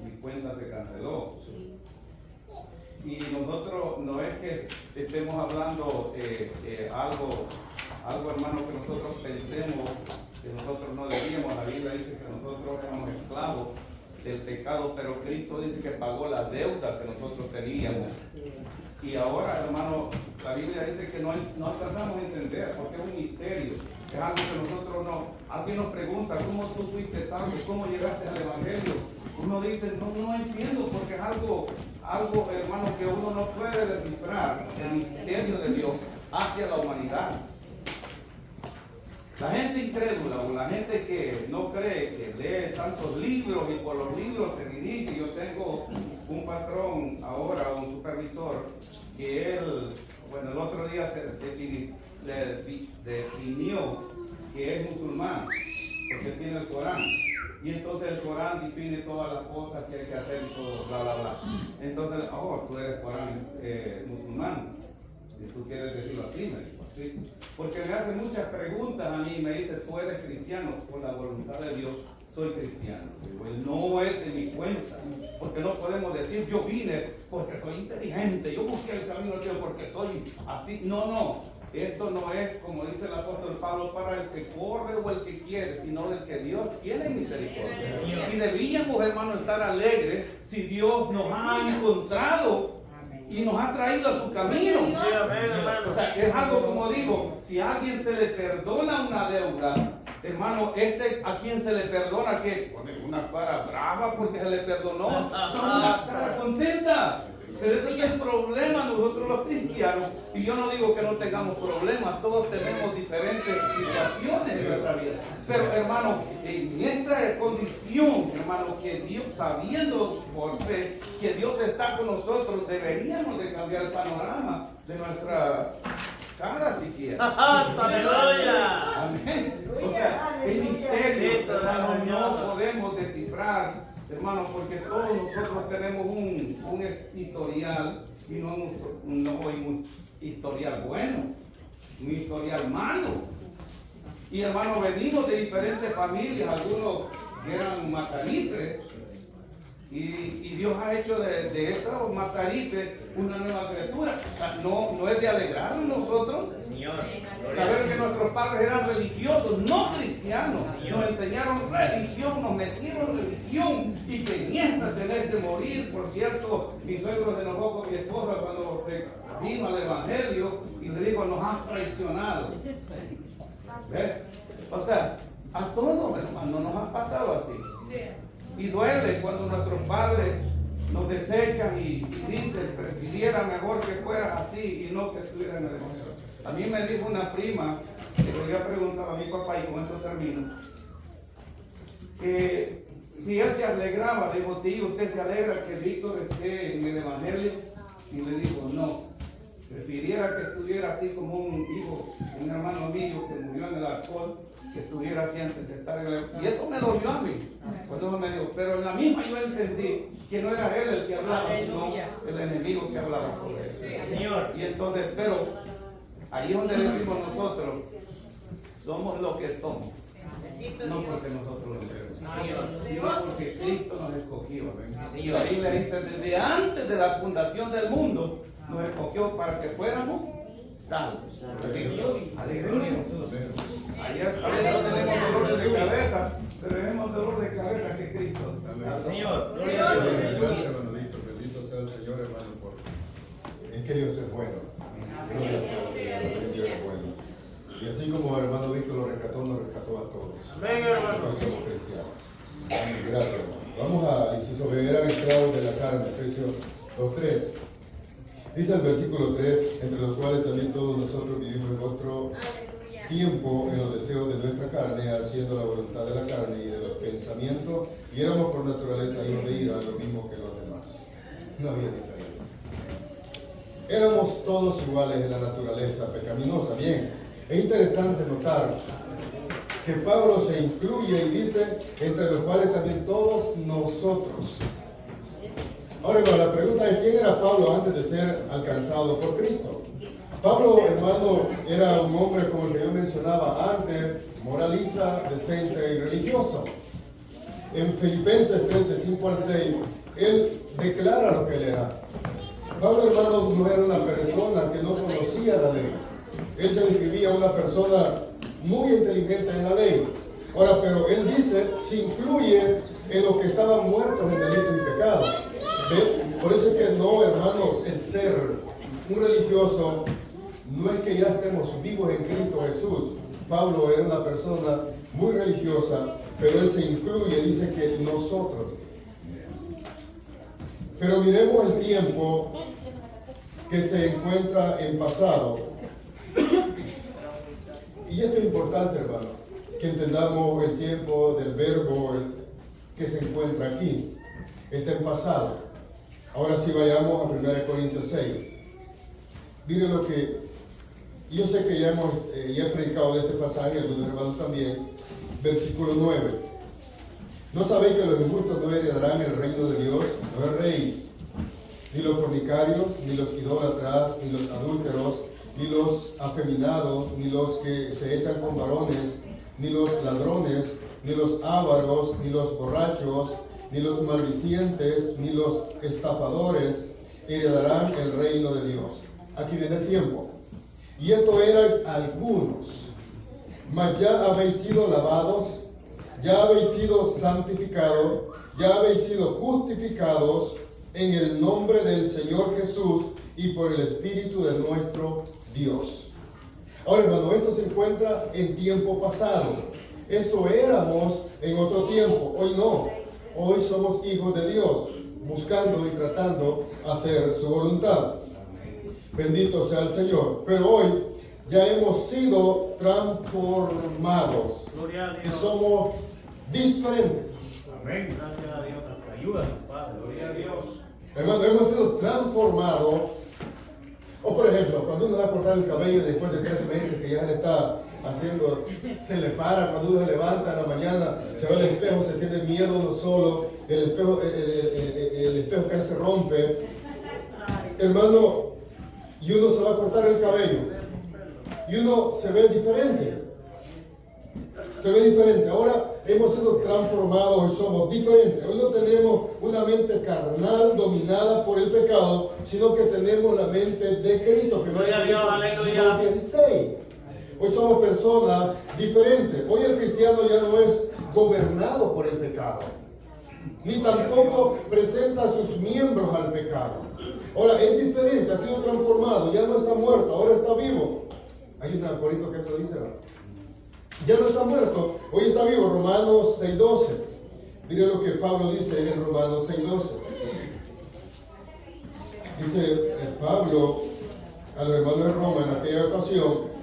mi cuenta se canceló. Y nosotros no es que estemos hablando algo, hermano, que nosotros pensemos que nosotros no debíamos. La Biblia dice que nosotros éramos esclavos del pecado, pero Cristo dice que pagó la deuda que nosotros teníamos. Y ahora, hermano, la Biblia dice que no alcanzamos a entender, porque es un misterio. Es algo que nosotros no. Alguien nos pregunta, ¿cómo tú fuiste salvo? ¿Cómo llegaste al Evangelio? Uno dice, no entiendo, porque es algo, hermano, que uno no puede descifrar, el misterio de Dios hacia la humanidad. La gente incrédula o la gente que no cree, que lee tantos libros y por los libros se dirige. Yo tengo un patrón ahora, un supervisor, que él, bueno, el otro día definió que es musulmán, porque tiene el Corán. Y entonces el Corán define todas las cosas que hay que hacer y todo, bla, bla, bla. Entonces, tú eres Corán musulmán. Si tú quieres decirlo así, me dijo así. Porque me hace muchas preguntas a mí, me dice, tú eres cristiano, por la voluntad de Dios, soy cristiano. Digo, no es de mi cuenta, porque no podemos decir, yo vine porque soy inteligente, yo busqué el camino de Dios porque soy así. No. esto no es, como dice el apóstol Pablo, para el que corre o el que quiere, sino del que Dios tiene misericordia. Y debíamos, hermanos, estar alegres si Dios nos ha encontrado y nos ha traído a su camino. O sea, es algo como digo, si a alguien se le perdona una deuda, hermano, a quien se le perdona, que pone una cara brava porque se le perdonó, no, una cara contenta. Pero ese es el problema nosotros los cristianos. Y yo no digo que no tengamos problemas, todos tenemos diferentes situaciones en nuestra vida. Pero hermano, en esa condición, hermano, que Dios, sabiendo por fe que Dios está con nosotros, deberíamos de cambiar el panorama de nuestra cara siquiera.
¡Aleluya!
Amén. O sea, el misterio, hermano, no podemos descifrar, hermano, porque todos nosotros tenemos un historial y no un historial bueno, un historial malo. Y hermano, venimos de diferentes familias, algunos eran matarifes, y Dios ha hecho de estos matarifes una nueva criatura. O sea, no es de alegrarnos nosotros. Saber que nuestros padres eran religiosos, no cristianos. Nos enseñaron religión, nos metieron religión y que ni esta tenés que morir. Por cierto, mi suegro se enojó con mi esposa cuando vino al evangelio y le dijo, nos has traicionado. ¿Ves? O sea, a todos, hermano, nos ha pasado así. Y duele cuando nuestros padres nos desechan y dicen, prefiriera mejor que fueras así y no que estuvieras en el evangelio. A mí me dijo una prima, que le había preguntado a mi papá, y con esto termino, que si él se alegraba, le dijo, tío, ¿usted se alegra que Víctor esté en el evangelio? Y le dijo, no, prefiriera que estuviera así como un hijo, un hermano mío que murió en el alcohol, que estuviera así antes de estar en el evangelio. Y esto me dolió a mí, cuando me dijo, pero en la misma yo entendí que no era él el que hablaba, sino el enemigo que hablaba por él. Y entonces, pero ahí es donde decimos nosotros, somos lo que somos, no porque nosotros lo somos, sino porque Cristo nos escogió. Y la Biblia dice, desde antes de la fundación del mundo, nos escogió para que fuéramos salvos. Aleluya. Ayer a veces no tenemos dolores de cabeza, pero tenemos dolor de cabeza que Cristo.
Señor,
Gracias, hermano Víctor. Bendito sea el Señor, hermano, porque es que Dios es bueno. Gloria sea al Señor, porque Dios es bueno. Y así como el hermano Víctor lo rescató, nos rescató a todos.
Amén, hermano.
Todos somos cristianos. Amén. Gracias, hermano. Vamos al inciso B, eran esclavos de la carne, Efesios 2:3. Dice el versículo 3, entre los cuales también todos nosotros vivimos en otro tiempo en los deseos de nuestra carne, haciendo la voluntad de la carne y de los pensamientos, y éramos por naturaleza hijos de ira, lo mismo que los demás. No había diferencia. Éramos todos iguales en la naturaleza pecaminosa. Bien, es interesante notar que Pablo se incluye y dice, entre los cuales también todos nosotros. Ahora, hermano, la pregunta es, ¿quién era Pablo antes de ser alcanzado por Cristo? Pablo, hermano, era un hombre, como el que yo mencionaba antes, moralista, decente y religioso. En Filipenses 3, de 5 al 6, él declara lo que él era. Pablo, hermano, no era una persona que no conocía la ley. Él se describía una persona muy inteligente en la ley. Ahora, pero él dice, se incluye en los que estaban muertos en delitos y pecados. ¿Ve? Por eso es que no, hermanos, el ser un religioso no es que ya estemos vivos en Cristo Jesús. Pablo era una persona muy religiosa, pero él se incluye, dice que nosotros. Pero miremos el tiempo que se encuentra en pasado. Y esto es importante, hermano, que entendamos el tiempo del verbo que se encuentra aquí. Está en pasado. Ahora sí vayamos a 1 Corintios 6. Miren lo que, yo sé que ya he predicado de este pasaje, algunos hermanos también. Versículo 9. ¿No sabéis que los injustos no heredarán el reino de Dios? No erréis. Ni los fornicarios, ni los idólatras, ni los adúlteros, ni los afeminados, ni los que se echan con varones, ni los ladrones, ni los ávaros, ni los borrachos, ni los maldicientes, ni los estafadores heredarán el reino de Dios. Aquí viene el tiempo. y esto erais algunos, mas ya habéis sido lavados, ya habéis sido santificados, ya habéis sido justificados en el nombre del Señor Jesús y por el Espíritu de nuestro Dios. Ahora, hermano, esto se encuentra en tiempo pasado. Eso éramos en otro tiempo. Hoy no. Hoy somos hijos de Dios, buscando y tratando hacer su voluntad. Bendito sea el Señor. Pero hoy ya hemos sido transformados
Gloria a
y
Dios.
somos diferentes.
Amén.
Gracias a Dios.
Ayúdanos, Padre.
Gloria a Dios.
Hermano, hemos sido transformados. O por ejemplo, cuando uno va a cortar el cabello después de 3 meses que ya le está haciendo, se le para, cuando uno se levanta en la mañana, se ve al espejo, se tiene miedo uno solo, el espejo casi se rompe. Hermano, y uno se va a cortar el cabello y uno se ve diferente. Se ve diferente. Ahora hemos sido transformados y somos diferentes. Hoy no tenemos una mente carnal dominada por el pecado, sino que tenemos la mente de Cristo.
Gloria a Dios, aleluya.
16. Hoy somos personas diferentes. Hoy el cristiano ya no es gobernado por el pecado, ni tampoco presenta a sus miembros al pecado. Ahora es diferente, ha sido transformado, ya no está muerto, ahora está vivo. Hay un corito que eso dice, ¿no? Ya no está muerto, hoy está vivo. Romanos 6:12. Mire lo que Pablo dice en Romanos 6:12. Dice Pablo a los hermanos de Roma en aquella ocasión,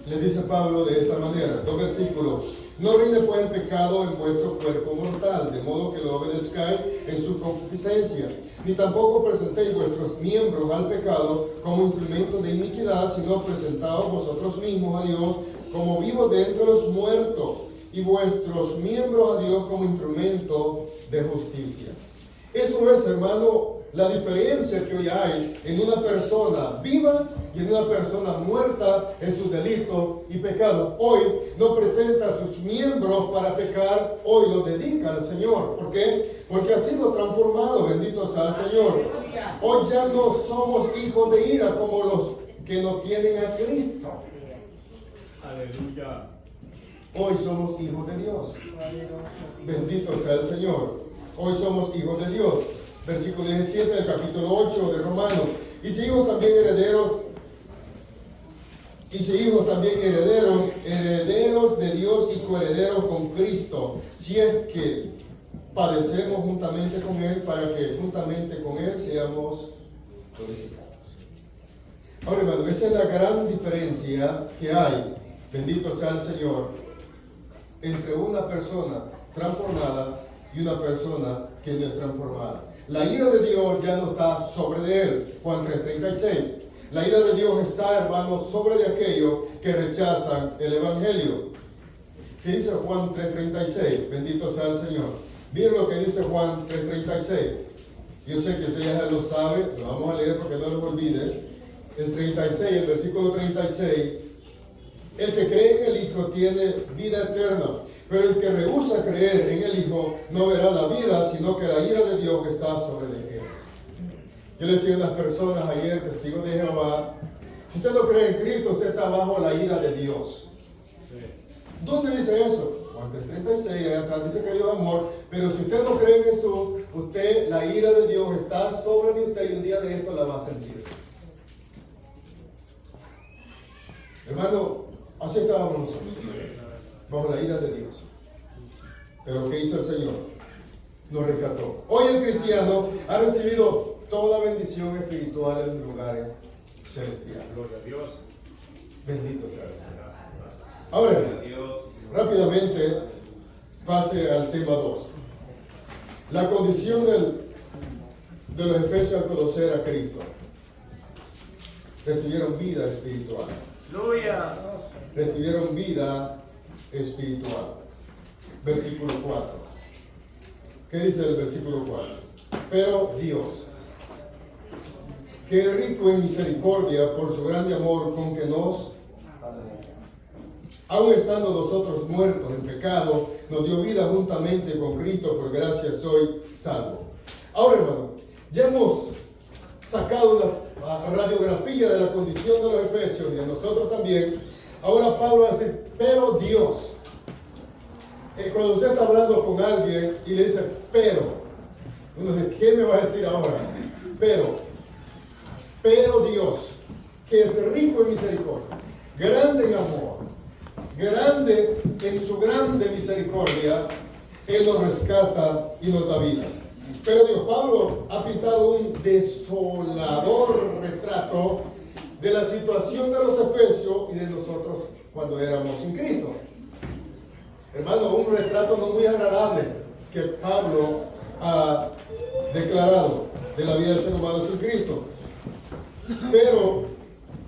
les dice Pablo de esta manera, 2 versículos: no reine pues el pecado en vuestro cuerpo mortal, de modo que lo obedezcáis en su concupiscencia, ni tampoco presentéis vuestros miembros al pecado como instrumentos de iniquidad, sino presentaos vosotros mismos a Dios como vivos de entre los muertos, y vuestros miembros a Dios como instrumento de justicia. Eso es, hermano, la diferencia que hoy hay en una persona viva y en una persona muerta en sus delitos y pecados. Hoy no presenta sus miembros para pecar, hoy los dedica al Señor. ¿Por qué? Porque ha sido transformado, bendito sea el Señor. Hoy ya no somos hijos de ira como los que no tienen a Cristo.
Aleluya.
Hoy somos hijos de Dios. Bendito sea el Señor. Hoy somos hijos de Dios. Versículo 17 del capítulo 8 de Romanos. Y si hijos también herederos, herederos de Dios y coherederos con Cristo, si es que padecemos juntamente con Él, para que juntamente con Él seamos glorificados. Ahora, hermano, esa es la gran diferencia que hay, bendito sea el Señor, entre una persona transformada y una persona que no es transformada. La ira de Dios ya no está sobre de él. Juan 3:36. La ira de Dios está, hermano, sobre de aquellos que rechazan el Evangelio. ¿Qué dice Juan 3:36? Bendito sea el Señor. Miren lo que dice Juan 3:36. Yo sé que usted ya lo sabe, lo vamos a leer porque no lo olvide. El 36, el versículo 36. El que cree en el Hijo tiene vida eterna, pero el que rehúsa creer en el Hijo no verá la vida, sino que la ira de Dios está sobre de él. Yo le decía a unas personas ayer, testigos de Jehová, si usted no cree en Cristo, usted está bajo la ira de Dios. ¿Dónde dice eso? Juan 3:36, allá atrás dice que Dios es amor, pero si usted no cree en Jesús, usted, la ira de Dios está sobre de usted y un día de esto la va a sentir. Hermano, así estábamos nosotros, bajo la ira de Dios. Pero ¿qué hizo el Señor? Nos rescató. Hoy el cristiano ha recibido toda bendición espiritual en lugares celestiales.
Gloria a Dios.
Bendito sea el Señor. Ahora, rápidamente pase al tema 2. La condición de los efesios al conocer a Cristo. Recibieron vida espiritual.
Aleluya.
Recibieron vida espiritual. Versículo 4. ¿Qué dice el versículo 4? Pero Dios, que es rico en misericordia por su grande amor con que nos, aun estando nosotros muertos en pecado, nos dio vida juntamente con Cristo, por gracia soy salvo. Ahora, hermano, ya hemos sacado una radiografía de la condición de los efesios y de nosotros también, ahora Pablo va a decir, pero Dios. Cuando usted está hablando con alguien y le dice, pero, uno dice, ¿qué me va a decir ahora? Pero Dios, que es rico en misericordia, grande en amor, grande en su grande misericordia, Él nos rescata y nos da vida. Pero Dios, Pablo ha pintado un desolador retrato de la situación de los efesios y de nosotros cuando éramos sin Cristo. Hermano, un retrato no muy agradable que Pablo ha declarado de la vida del ser humano sin Cristo. Pero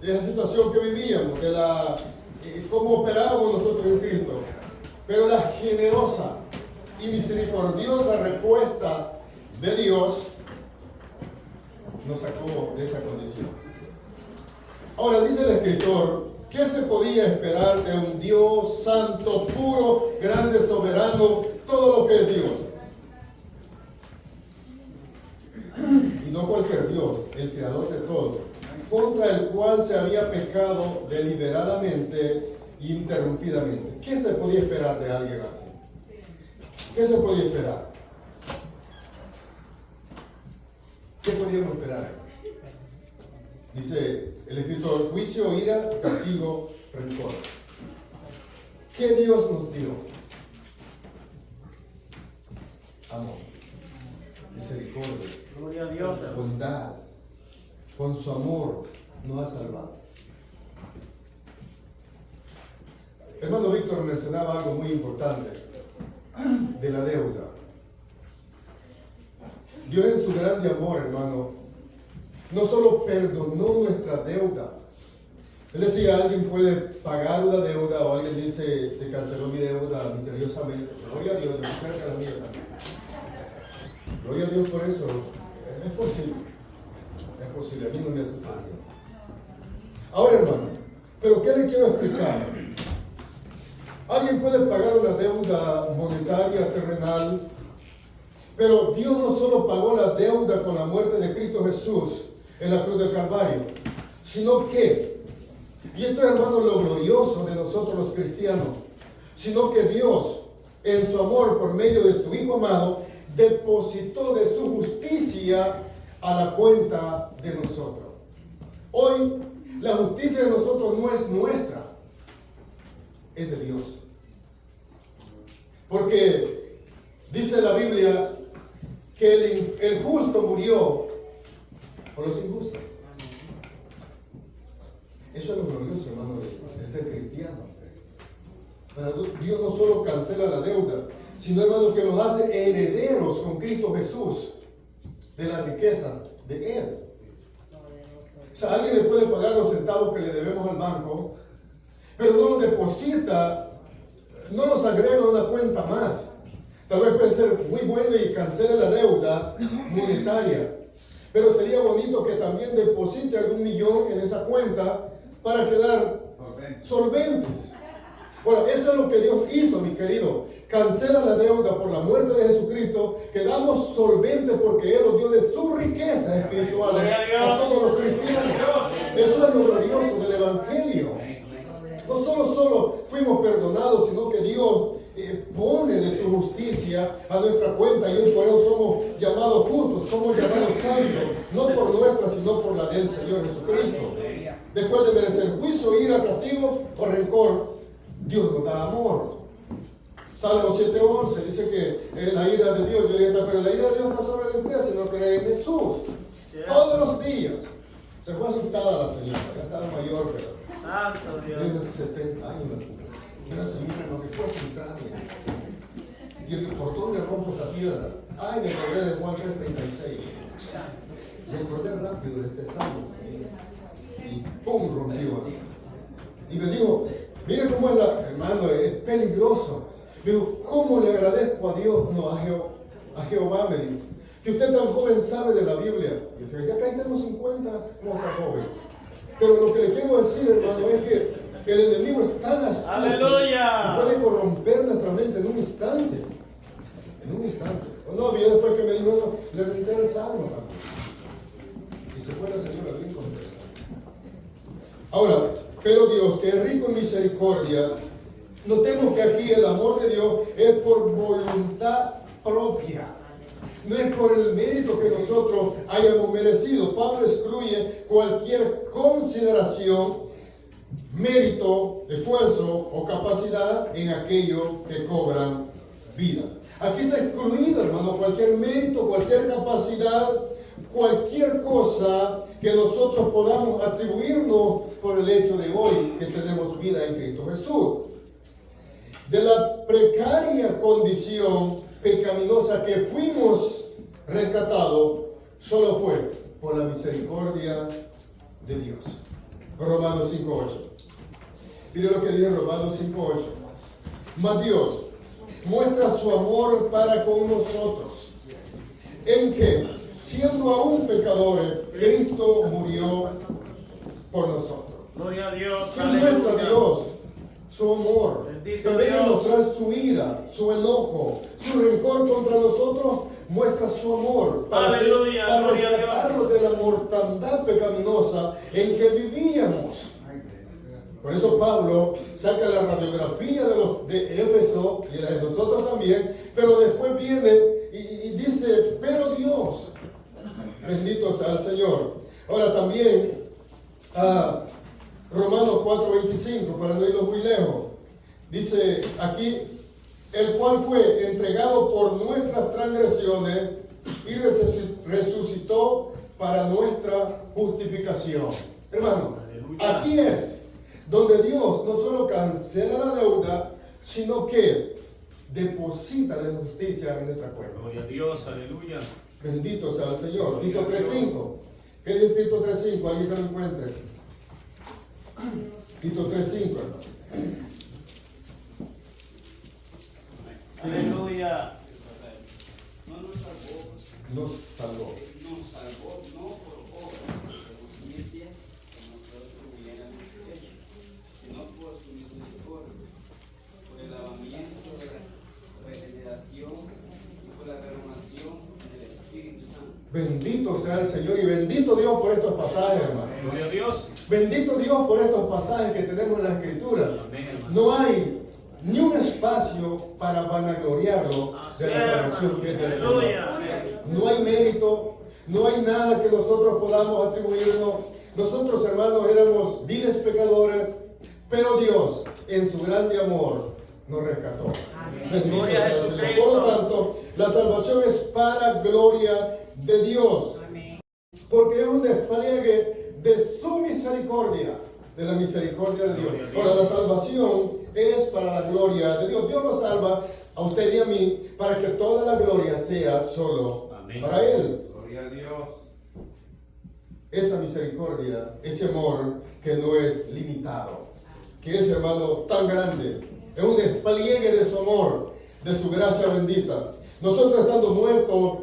de esa situación que vivíamos, de cómo operábamos nosotros en Cristo, pero la generosa y misericordiosa respuesta de Dios nos sacó de esa condición. Ahora dice el escritor, ¿qué se podía esperar de un Dios santo, puro, grande, soberano, todo lo que es Dios? Y no cualquier Dios, el creador de todo, contra el cual se había pecado deliberadamente e interrumpidamente. ¿Qué se podía esperar de alguien así? ¿Qué se podía esperar? ¿Qué podíamos esperar? Dice el escritor, juicio, ira, castigo, rencor. ¿Qué Dios nos dio? Amor, misericordia,
Gloria a Dios.
bondad. Con su amor nos ha salvado. Hermano Víctor mencionaba algo muy importante de la deuda. Dios en su grande amor, hermano, no solo perdonó nuestra deuda. Él decía, alguien puede pagar una deuda o alguien dice, se canceló mi deuda misteriosamente. Gloria a Dios, yo quisiera que la mía también. Gloria a Dios por eso. Es posible. Es posible, a mí no me ha sucedido. Ahora, hermano, pero ¿qué le quiero explicar? Alguien puede pagar una deuda monetaria, terrenal, pero Dios no solo pagó la deuda con la muerte de Cristo Jesús en la cruz del Calvario, sino que, y esto es, hermano, lo glorioso de nosotros los cristianos, sino que Dios, en su amor por medio de su Hijo amado, depositó de su justicia a la cuenta de nosotros. Hoy, la justicia de nosotros no es nuestra, es de Dios. Porque dice la Biblia que el justo murió por los injustos. Eso es lo glorioso, hermano, de ser cristiano. Dios no solo cancela la deuda, sino, hermano, que nos hace herederos con Cristo Jesús de las riquezas de Él. O sea, alguien le puede pagar los centavos que le debemos al banco, pero no los deposita, no los agrega a una cuenta más. Tal vez puede ser muy bueno y cancele la deuda monetaria, pero sería bonito que también deposite algún millón en esa cuenta para quedar solventes. Bueno, eso es lo que Dios hizo, mi querido. Cancela la deuda por la muerte de Jesucristo. Quedamos solventes porque Él nos dio de su riqueza espiritual a todos los cristianos. Eso es lo glorioso del Evangelio. No solo fuimos perdonados, sino que Dios pone de su justicia a nuestra cuenta y hoy por eso somos llamados justos, somos llamados santos, no por nuestra, sino por la del Señor Jesucristo. Después de merecer juicio, ira, castigo o rencor, Dios nos da amor. Salmo 7:11 dice que la ira de Dios, yo le dije, pero la ira de Dios no sobre de usted, sino cree en Jesús. Todos los días. Se fue asustada la señora, ya estaba mayor, pero
Santo Dios.
tiene 70 años la señora. Mira, señora, lo que cuesta entrarle. Y el ¿por dónde rompo esta piedra? Ay, me acordé de Juan 3:36. Me acordé rápido de este salmo. Y ¡pum! Rompió. Y me dijo, mire cómo es hermano, es peligroso. Me dijo, ¿cómo le agradezco a Dios? No, a Jehová, me dijo, que usted tan joven sabe de la Biblia. Y usted ya acá tenemos 50, no está joven. Pero lo que le quiero decir, hermano, es que el enemigo es tan astuto
¡Aleluya!
que puede corromper nuestra mente en un instante. En un instante. No, yo después que me dijo eso, le recité el salmo también. Y Se fue la señora bien contenta. Ahora, pero Dios, que es rico en misericordia, notemos que aquí el amor de Dios es por voluntad propia. No es por el mérito que nosotros hayamos merecido. Pablo excluye cualquier consideración, mérito, esfuerzo o capacidad en aquello que cobran vida. Aquí está excluido, hermano, cualquier mérito, cualquier capacidad, cualquier cosa que nosotros podamos atribuirnos por el hecho de hoy que tenemos vida en Cristo Jesús. De la precaria condición pecaminosa que fuimos rescatados, solo fue por la misericordia de Dios. Romanos 5:8. Mire lo que dice Romanos 5:8. Mas Dios muestra su amor para con nosotros, en que, siendo aún pecadores, Cristo murió por nosotros.
Gloria a Dios.
¿Qué muestra
Aleluya.
Dios? Su amor.
Bendito
En vez de
Dios.
mostrar su ira, su enojo, su rencor contra nosotros, muestra su amor
Aleluya,
para
gloria a Dios.
rescatarnos de la mortandad pecaminosa en que vivíamos. Por eso Pablo saca la radiografía de Éfeso y la de nosotros también, pero después viene y dice, pero Dios, bendito sea el Señor. Ahora también, Romanos 4:25, para no irnos muy lejos, dice aquí, el cual fue entregado por nuestras transgresiones y resucitó para nuestra justificación. Hermano, aquí es donde Dios no solo cancela la deuda, sino que deposita la justicia en nuestra cuenta.
Gloria a Dios, aleluya.
Bendito sea el Señor. Tito 3:5. ¿Qué dice Tito 3:5? ¿Alguien que lo encuentre? Tito 3:5, hermano.
Aleluya.
Nos salvó.
Nos salvó no por obras de justicia que nosotros hubiéramos hecho, sino por su misericordia, por el lavamiento de la regeneración y por la renovación del Espíritu Santo.
Bendito sea el Señor y bendito Dios por estos pasajes, hermano.
Gloria a Dios.
Bendito Dios por estos pasajes que tenemos en la Escritura.
Amén, hermano.
No hay ni un espacio para vanagloriarlo de la salvación que es del Señor.
Aleluya.
No hay mérito, no hay nada que nosotros podamos atribuirnos. Nosotros, hermanos, éramos viles pecadores, pero Dios, en su grande amor, nos rescató. Bendito
Gloria a
sea el Señor.
Jesucristo.
Por lo tanto, la salvación es para gloria de Dios, porque es un despliegue de su misericordia, de la misericordia de Dios. Ahora, la salvación es para la gloria de Dios. Dios nos salva a usted y a mí para que toda la gloria sea solo
Amén.
para Él.
Gloria a Dios.
Esa misericordia, ese amor que no es limitado, que es, hermano, tan grande, es un despliegue de su amor, de su gracia bendita. Nosotros estando muertos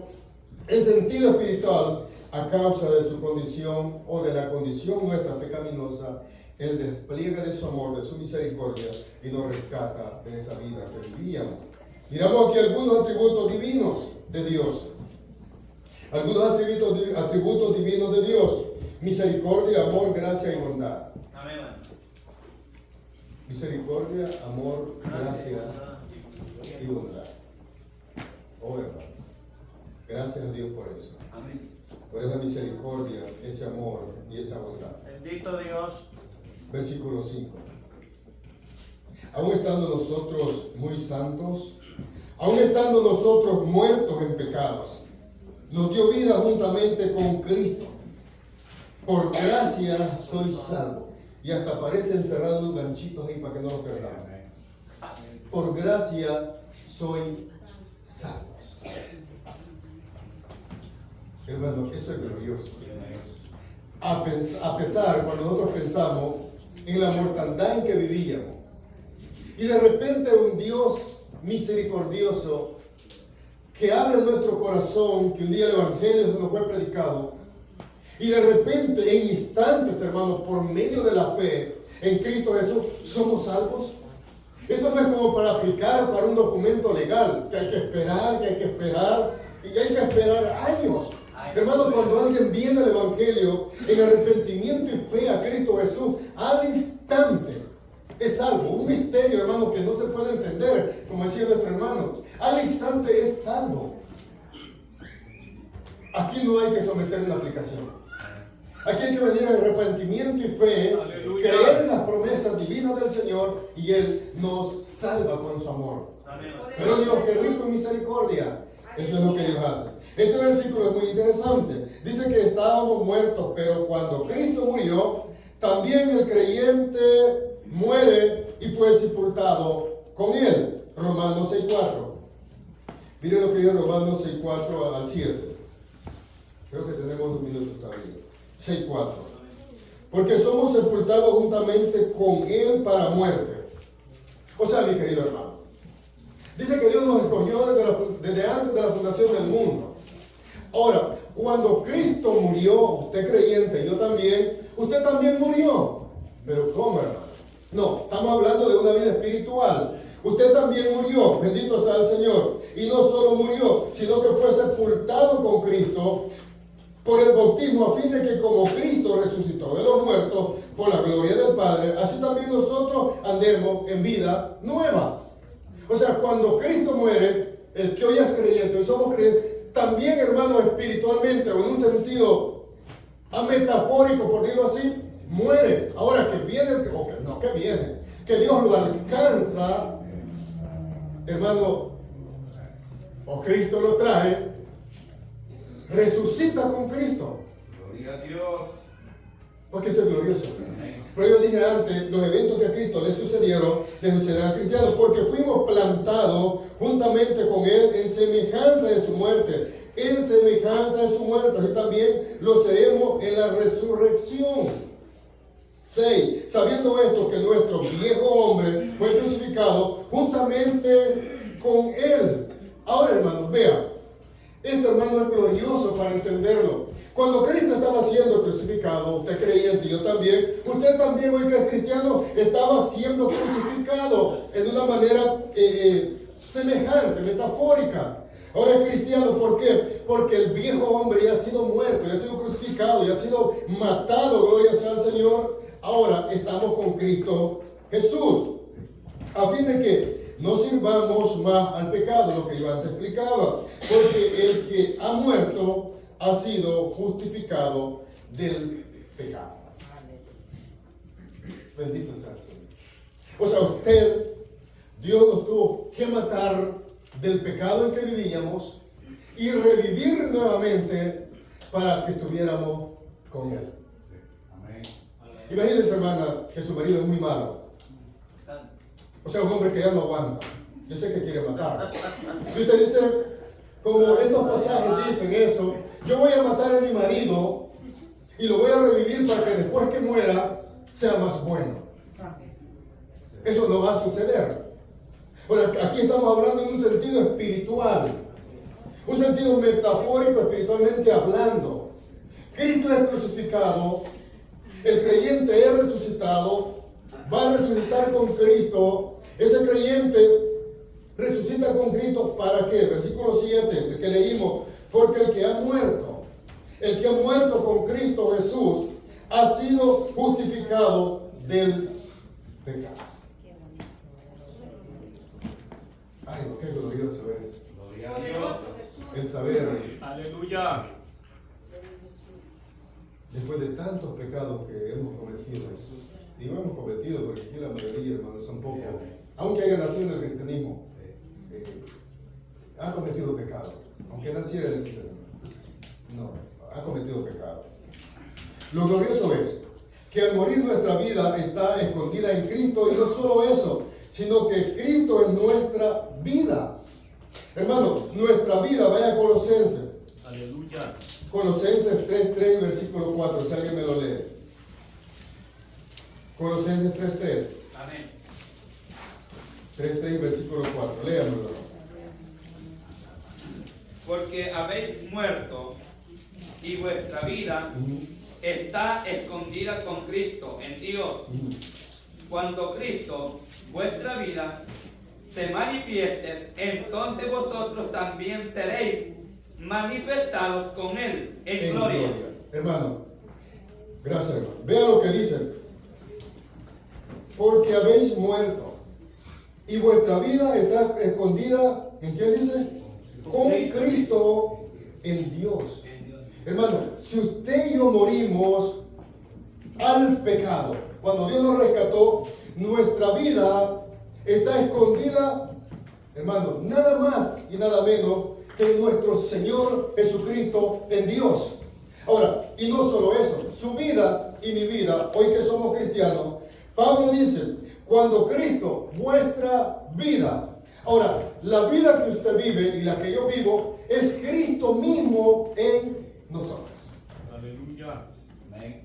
en sentido espiritual a causa de su condición o de la condición nuestra pecaminosa, Él despliega de su amor, de su misericordia y nos rescata de esa vida que vivíamos. Miramos aquí algunos atributos divinos de Dios. Algunos atributos divinos de Dios: misericordia, amor, gracia y bondad.
Amén.
Misericordia, amor, gracia y bondad. Oh, hermano, gracias a Dios por eso.
Amén.
Por esa misericordia, ese amor y esa bondad.
Bendito Dios.
Versículo 5. Aún estando nosotros muy santos, aún estando nosotros muertos en pecados, nos dio vida juntamente con Cristo. Por gracia soy salvo. Y hasta aparece encerrado unos ganchitos ahí para que no nos perdamos. Por gracia soy salvos. Hermano, eso es glorioso. A pesar, cuando nosotros pensamos en la mortandad en que vivíamos, y de repente un Dios misericordioso que abre nuestro corazón, que un día el Evangelio se nos fue predicado, y de repente, en instantes, hermanos, por medio de la fe en Cristo Jesús, somos salvos. Esto no es como para aplicar para un documento legal, que hay que esperar, y hay que esperar años. Hermano, cuando alguien viene al Evangelio en arrepentimiento y fe a Cristo Jesús, al instante es salvo. Un misterio, hermano, que no se puede entender, como decía nuestro hermano. Al instante es salvo. Aquí no hay que someter una aplicación. Aquí hay que venir en arrepentimiento y fe,
Aleluya.
creer en las promesas divinas del Señor y Él nos salva con su amor.
Amén.
Pero Dios, que rico en misericordia. Eso es lo que Dios hace. Este versículo es muy interesante. Dice que estábamos muertos, pero cuando Cristo murió, también el creyente muere y fue sepultado con Él. Romanos 6:4. Miren lo que dice Romanos 6:4 al 7. Creo que tenemos 2 minutos todavía. 6:4. Porque somos sepultados juntamente con Él para muerte. O sea, mi querido hermano, dice que Dios nos escogió desde antes de la fundación del mundo. Ahora, cuando Cristo murió, usted creyente, yo también, usted también murió. Pero ¿cómo, hermano? No, estamos hablando de una vida espiritual. Usted también murió, bendito sea el Señor. Y no solo murió, sino que fue sepultado con Cristo por el bautismo, a fin de que como Cristo resucitó de los muertos por la gloria del Padre, así también nosotros andemos en vida nueva. O sea, cuando Cristo muere, el que hoy es creyente, hoy somos creyentes, también, hermano, espiritualmente o en un sentido metafórico, por decirlo así, muere. Ahora que viene, que Dios lo alcanza, hermano, o Cristo lo trae, resucita con Cristo.
Gloria a Dios.
Porque esto es glorioso. Pero yo dije antes, los eventos que a Cristo le sucedieron a cristianos, porque fuimos plantados juntamente con Él en semejanza de su muerte. En semejanza de su muerte, así también lo seremos en la resurrección. 6. Sabiendo esto, que nuestro viejo hombre fue crucificado juntamente con Él. Ahora, hermanos, vean. Esto, hermano, es glorioso para entenderlo. Cuando Cristo estaba siendo crucificado, usted creyente, yo también, usted también, hoy que es cristiano, estaba siendo crucificado en una manera semejante, metafórica. Ahora es cristiano, ¿por qué? Porque el viejo hombre ya ha sido muerto, ya ha sido crucificado, ya ha sido matado, gloria sea al Señor. Ahora estamos con Cristo Jesús, a fin de que no sirvamos más al pecado, lo que yo antes explicaba, porque el que ha muerto ha sido justificado del pecado. Bendito sea el Señor. O sea, Dios nos tuvo que matar del pecado en que vivíamos y revivir nuevamente para que estuviéramos con Él.
Amén.
Imagínense, hermana, que su marido es muy malo. O sea, un hombre que ya no aguanta. Yo sé que quiere matar. Y usted dice, como estos pasajes dicen eso, yo voy a matar a mi marido y lo voy a revivir para que después que muera sea más bueno. Eso no va a suceder. Bueno, aquí estamos hablando en un sentido espiritual, un sentido metafórico, espiritualmente hablando. Cristo es crucificado, el creyente es resucitado, va a resucitar con Cristo. Ese creyente resucita con Cristo, ¿para qué? Versículo 7, el que leímos, porque el que ha muerto con Cristo Jesús, ha sido justificado del pecado. Ay, qué glorioso es
Gloria a Dios.
el saber,
Aleluya.
después de tantos pecados que hemos cometido, y no hemos cometido, porque aquí la mayoría, hermanos, son pocos, aunque haya nacido en el cristianismo, ha cometido pecado, aunque naciera en el cristianismo, no, ha cometido pecado. Lo glorioso es que al morir nuestra vida está escondida en Cristo, y no solo eso, sino que Cristo es nuestra vida. Hermano, nuestra vida, vaya a Colosenses.
Aleluya.
Colosenses 3:3, versículo 4, si alguien me lo lee. Colosenses 3:3.
Amén.
3:3, versículo 4, léamelo.
Porque habéis muerto y vuestra vida está escondida con Cristo en Dios. Cuando Cristo, vuestra vida, se manifieste, entonces vosotros también seréis manifestados con Él en
en
gloria.
gloria. Hermano, gracias, hermano. Vea lo que dice. Porque habéis muerto y vuestra vida está escondida, ¿en quién dice? Con Cristo en Dios. Hermano, si usted y yo morimos al pecado, cuando Dios nos rescató, nuestra vida está escondida, hermano, nada más y nada menos que nuestro Señor Jesucristo en Dios. Ahora, y no solo eso, su vida y mi vida, hoy que somos cristianos, Pablo dice, cuando Cristo, vuestra vida. Ahora, la vida que usted vive y la que yo vivo es Cristo mismo en nosotros.
Aleluya.
Amén.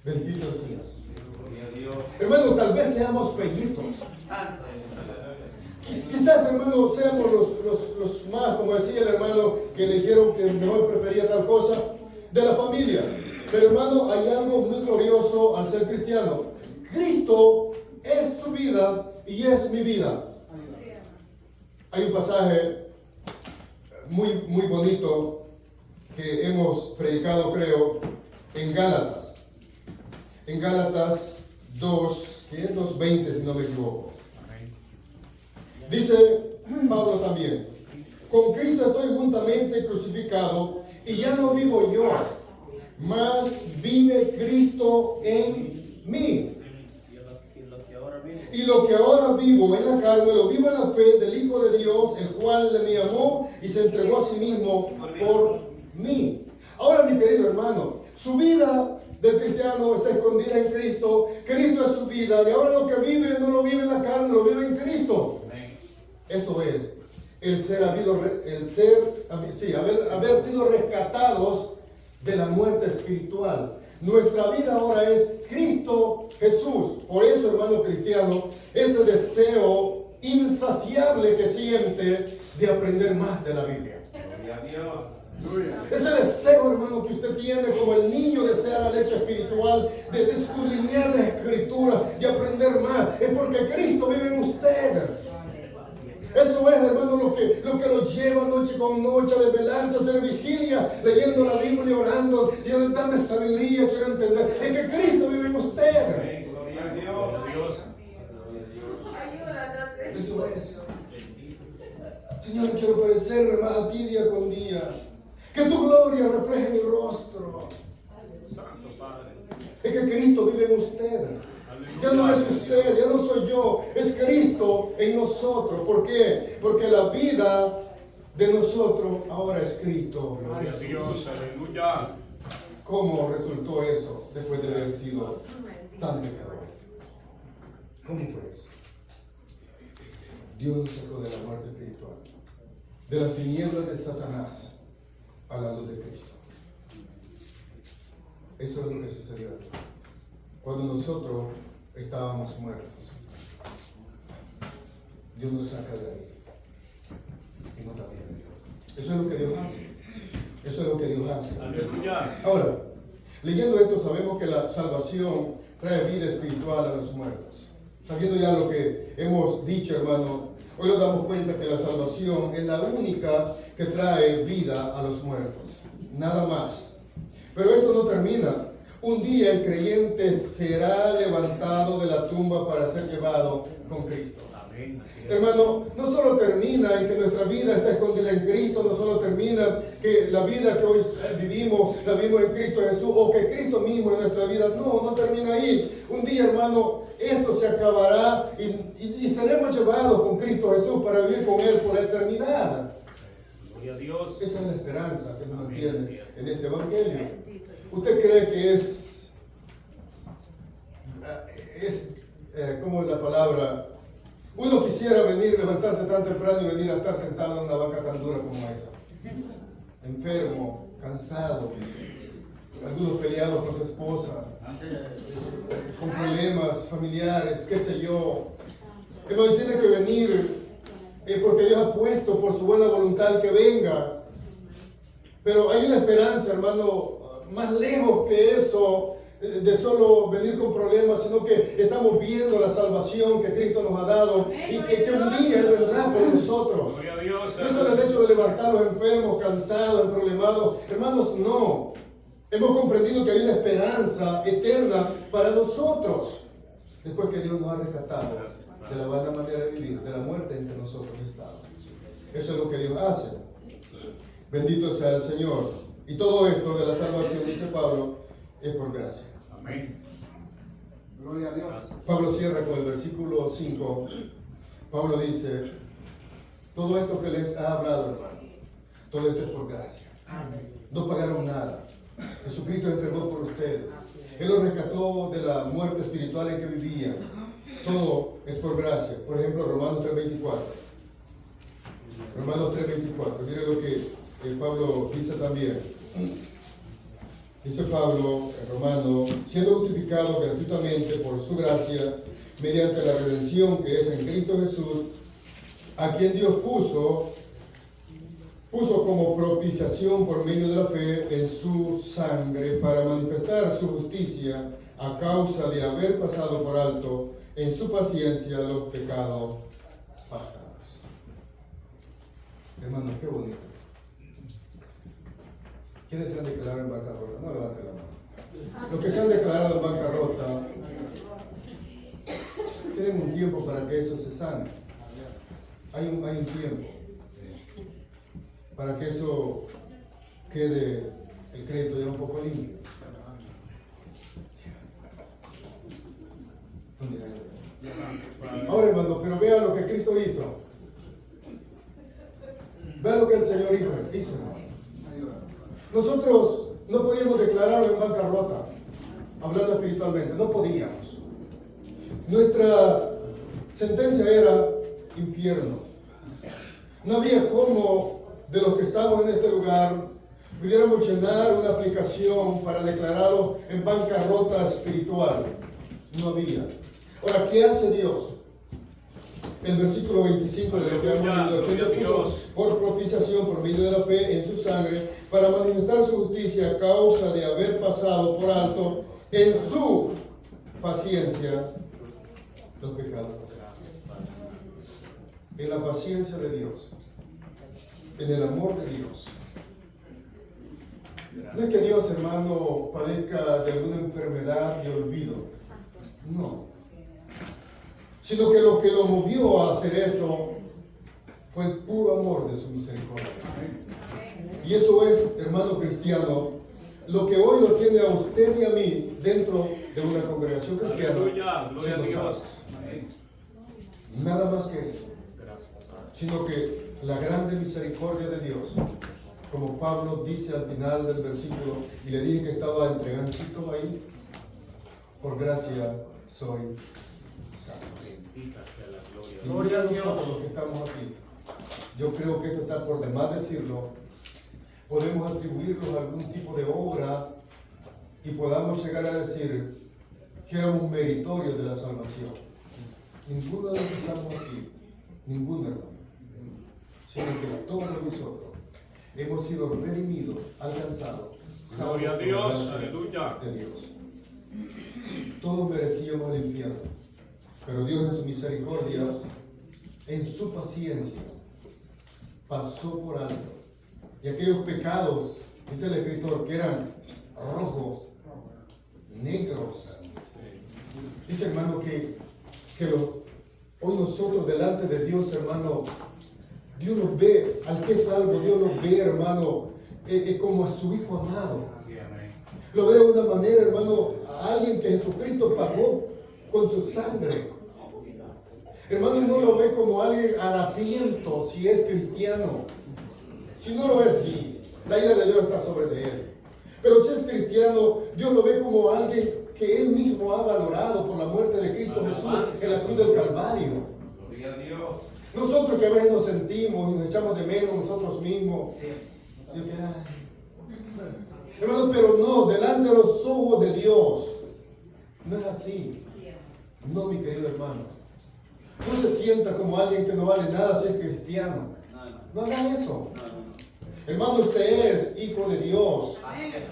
Bendito el Señor.
Gloria a Dios.
Hermano, tal vez seamos fellitos. Quizás, hermano, seamos los más, como decía el hermano, que le dijeron que mejor prefería tal cosa, de la familia. Pero, hermano, hay algo muy glorioso al ser cristiano. Cristo es su vida y es mi vida. Hay un pasaje muy, muy bonito que hemos predicado, creo, en Gálatas. En Gálatas 2, ¿qué es? 2:20, si no me equivoco. Dice Pablo también, con Cristo estoy juntamente crucificado y ya no vivo yo, mas vive Cristo en mí. Y lo que ahora vivo en la carne, lo vivo en la fe del Hijo de Dios, el cual me amó y se entregó a sí mismo por mí. Ahora, mi querido hermano, su vida del cristiano está escondida en Cristo. Cristo es su vida y ahora lo que vive no lo vive en la carne, lo vive en Cristo. Eso es el ser haber sido rescatados de la muerte espiritual. Nuestra vida ahora es Cristo Jesús. Por eso, hermano cristiano, ese deseo insaciable que siente de aprender más de la Biblia.
Gloria a Dios.
Ese deseo, hermano, que usted tiene como el niño desea la leche espiritual, de escudriñar la escritura, de aprender más, es porque Cristo vive en usted. Eso es, hermano, lo que lo lleva noche con noche a desvelarse, a hacer vigilia, leyendo la Biblia, orando, Dios, dame sabiduría, quiero entender. Es que Cristo vive en usted.
Amén. Gloria a Dios.
Eso es. Señor, quiero parecerme más a ti día con día. Que tu gloria refleje mi rostro.
Santo Padre.
Es que Cristo vive en usted. Ya no es usted, ya no soy yo, es Cristo en nosotros. ¿Por qué? Porque la vida de nosotros ahora es Cristo.
Gloria a Dios. Aleluya.
¿Cómo resultó eso después de haber sido tan pecadores? ¿Cómo fue eso? Dios nos sacó de la muerte espiritual, de las tinieblas de Satanás a la luz de Cristo. Eso es lo que sucedió cuando nosotros estábamos muertos. Dios nos saca de ahí y nos da vida. Eso es lo que Dios hace. Eso es lo que Dios hace.
Aleluya.
Ahora, leyendo esto, sabemos que la salvación trae vida espiritual a los muertos. Sabiendo ya lo que hemos dicho, hermano, hoy nos damos cuenta que la salvación es la única que trae vida a los muertos. Nada más. Pero esto no termina. Un día el creyente será levantado de la tumba para ser llevado con Cristo.
Amén. Así es.
Hermano, no solo termina en que nuestra vida está escondida en Cristo, no solo termina que la vida que hoy vivimos, la vivimos en Cristo Jesús, o que Cristo mismo es nuestra vida. No termina ahí. Un día, hermano, esto se acabará y seremos llevados con Cristo Jesús para vivir con Él por la eternidad.
Gloria a Dios.
Esa es la esperanza que nos
Amén.
mantiene en este evangelio. ¿Usted cree que ¿cómo es la palabra? Uno quisiera venir, levantarse tan temprano y venir a estar sentado en una banca tan dura como esa. Enfermo, cansado, algunos peleados con su esposa, con problemas familiares, qué sé yo. Pero tiene que venir porque Dios ha puesto por su buena voluntad que venga. Pero hay una esperanza, hermano, más lejos que eso, de solo venir con problemas, sino que estamos viendo la salvación que Cristo nos ha dado y que un día Él vendrá por nosotros.
Gloria a a Dios.
No es solo el hecho de levantar a los enfermos, cansados, emproblemados. Hermanos, no. Hemos comprendido que hay una esperanza eterna para nosotros. Después que Dios nos ha rescatado de la vana manera de vivir, de la muerte en que nosotros estábamos. Eso es lo que Dios hace. Bendito sea el Señor. Y todo esto de la salvación, dice Pablo, es por gracia.
Amén.
Gloria a Dios.
Pablo cierra con el versículo 5. Pablo dice, todo esto que les ha hablado, hermano, todo esto es por gracia. No pagaron nada. Jesucristo entregó por ustedes. Él los rescató de la muerte espiritual en que vivían. Todo es por gracia. Por ejemplo, Romanos 3:24. Romanos 3:24. Mire lo que Pablo dice también. Dice Pablo en Romano, siendo justificado gratuitamente por su gracia, mediante la redención que es en Cristo Jesús, a quien Dios puso como propiciación por medio de la fe en su sangre para manifestar su justicia a causa de haber pasado por alto en su paciencia los pecados pasados. Hermanos, qué bonito. ¿Quiénes se han declarado en bancarrota? No levanten la mano. Los que se han declarado en bancarrota tienen un tiempo para que eso se sane. Hay un tiempo para que eso quede el crédito ya un poco limpio. Son 10 años. Ahora, hermano, pero vean lo que Cristo hizo. Vean lo que el Señor hizo, hermano. Nosotros no podíamos declararlo en bancarrota, hablando espiritualmente, no podíamos. Nuestra sentencia era infierno. No había cómo de los que estamos en este lugar pudiéramos llenar una aplicación para declararlo en bancarrota espiritual. No había. Ahora, ¿qué hace Dios? El versículo 25 de lo que hemos leído, que Dios puso por propiciación por medio de la fe en su sangre para manifestar su justicia a causa de haber pasado por alto en su paciencia los pecados pasados. En la paciencia de Dios, en el amor de Dios. No es que Dios, hermano, padezca de alguna enfermedad de olvido. No. Sino que lo que lo movió a hacer eso fue el puro amor de su misericordia. Y eso es, hermano cristiano, lo que hoy lo tiene a usted y a mí dentro de una congregación cristiana. Siendo salvos. Nada más que eso. Sino que la grande misericordia de Dios, como Pablo dice al final del versículo, y le dije que estaba entregando ahí, por gracia soy salvo. Gloria a nosotros los que estamos aquí. Yo creo que esto está por demás decirlo. Podemos atribuirlos a algún tipo de obra y podamos llegar a decir que éramos meritorios de la salvación. Ninguno de los que estamos aquí, ninguno, hermano, sino que todos nosotros hemos sido redimidos, alcanzados,
Gloria a Dios, aleluya.
De Dios. Todos merecíamos el infierno, pero Dios en su misericordia, en su paciencia, pasó por alto. Y aquellos pecados, dice el escritor, que eran rojos, negros. Dice, hermano, que hoy nosotros delante de Dios, hermano, Dios nos ve, al que es salvo, Dios nos ve, hermano, como a su Hijo amado. Lo ve de una manera, hermano, a alguien que Jesucristo pagó con su sangre. Hermano, no lo ve como alguien harapiento si es cristiano. Si no lo es, sí, la ira de Dios está sobre de él. Pero si es cristiano, Dios lo ve como alguien que él mismo ha valorado por la muerte de Cristo Jesús en la cruz del Calvario.
Gloria a Dios.
Nosotros que a veces nos sentimos y nos echamos de menos nosotros mismos. Hermano, pero no, delante de los ojos de Dios, no es así. No, mi querido hermano. No se sienta como alguien que no vale nada si es cristiano. No haga eso. Hermano, usted es hijo de Dios,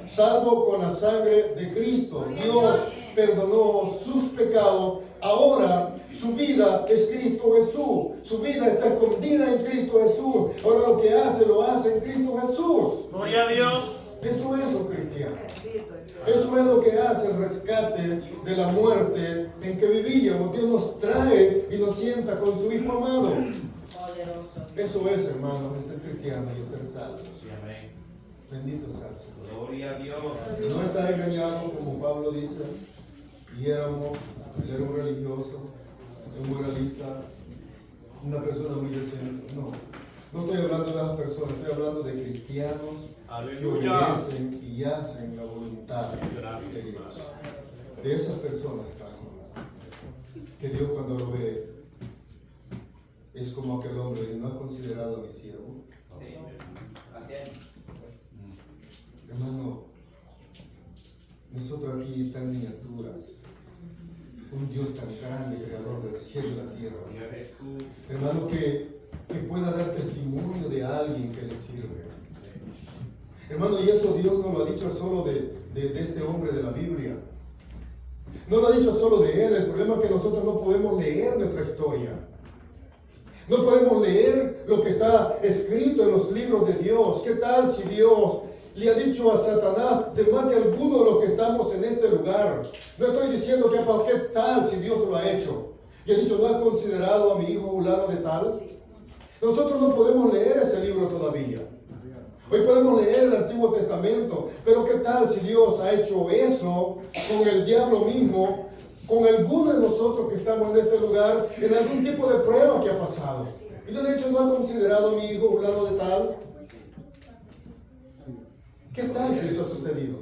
salvo con la sangre de Cristo. Dios perdonó sus pecados Ahora su vida es Cristo Jesús. Su vida está escondida en Cristo Jesús. Ahora lo que hace, lo hace en Cristo Jesús.
Gloria a Dios.
Eso es un cristiano. Eso es lo que hace el rescate de la muerte en que vivíamos. Dios nos trae y nos sienta con su Hijo amado. Eso es, hermanos, el ser cristiano y el ser salvo. Bendito sea el Señor.
Gloria a Dios.
No estar engañado, como Pablo dice, y él era un religioso, un moralista, una persona muy decente. No, no estoy hablando de las personas, estoy hablando de cristianos que
Aleluya.
obedecen y hacen la voluntad de Dios. De esas personas estamos hablando. Que Dios cuando lo ve es como aquel hombre que no ha considerado a mi siervo. Hermano, nosotros aquí tan miniaturas, un Dios tan grande, creador del cielo y la tierra, hermano, que pueda dar testimonio de alguien que le sirve. Hermano, y eso Dios no lo ha dicho solo de este hombre de la Biblia. No lo ha dicho solo de él. El problema es que nosotros no podemos leer nuestra historia. No podemos leer lo que está escrito en los libros de Dios. ¿Qué tal si Dios le ha dicho a Satanás, te mate a alguno de los que estamos en este lugar? No estoy diciendo que qué tal si Dios lo ha hecho. Y ha dicho, ¿no has considerado a mi hijo fulano de tal? Nosotros no podemos leer ese libro todavía. Hoy podemos leer el Antiguo Testamento, pero ¿qué tal si Dios ha hecho eso con el diablo mismo, con alguno de nosotros que estamos en este lugar, en algún tipo de prueba que ha pasado? Y Dios le ha dicho, ¿no ha considerado a mi hijo fulano de tal? ¿Qué tal si eso ha sucedido?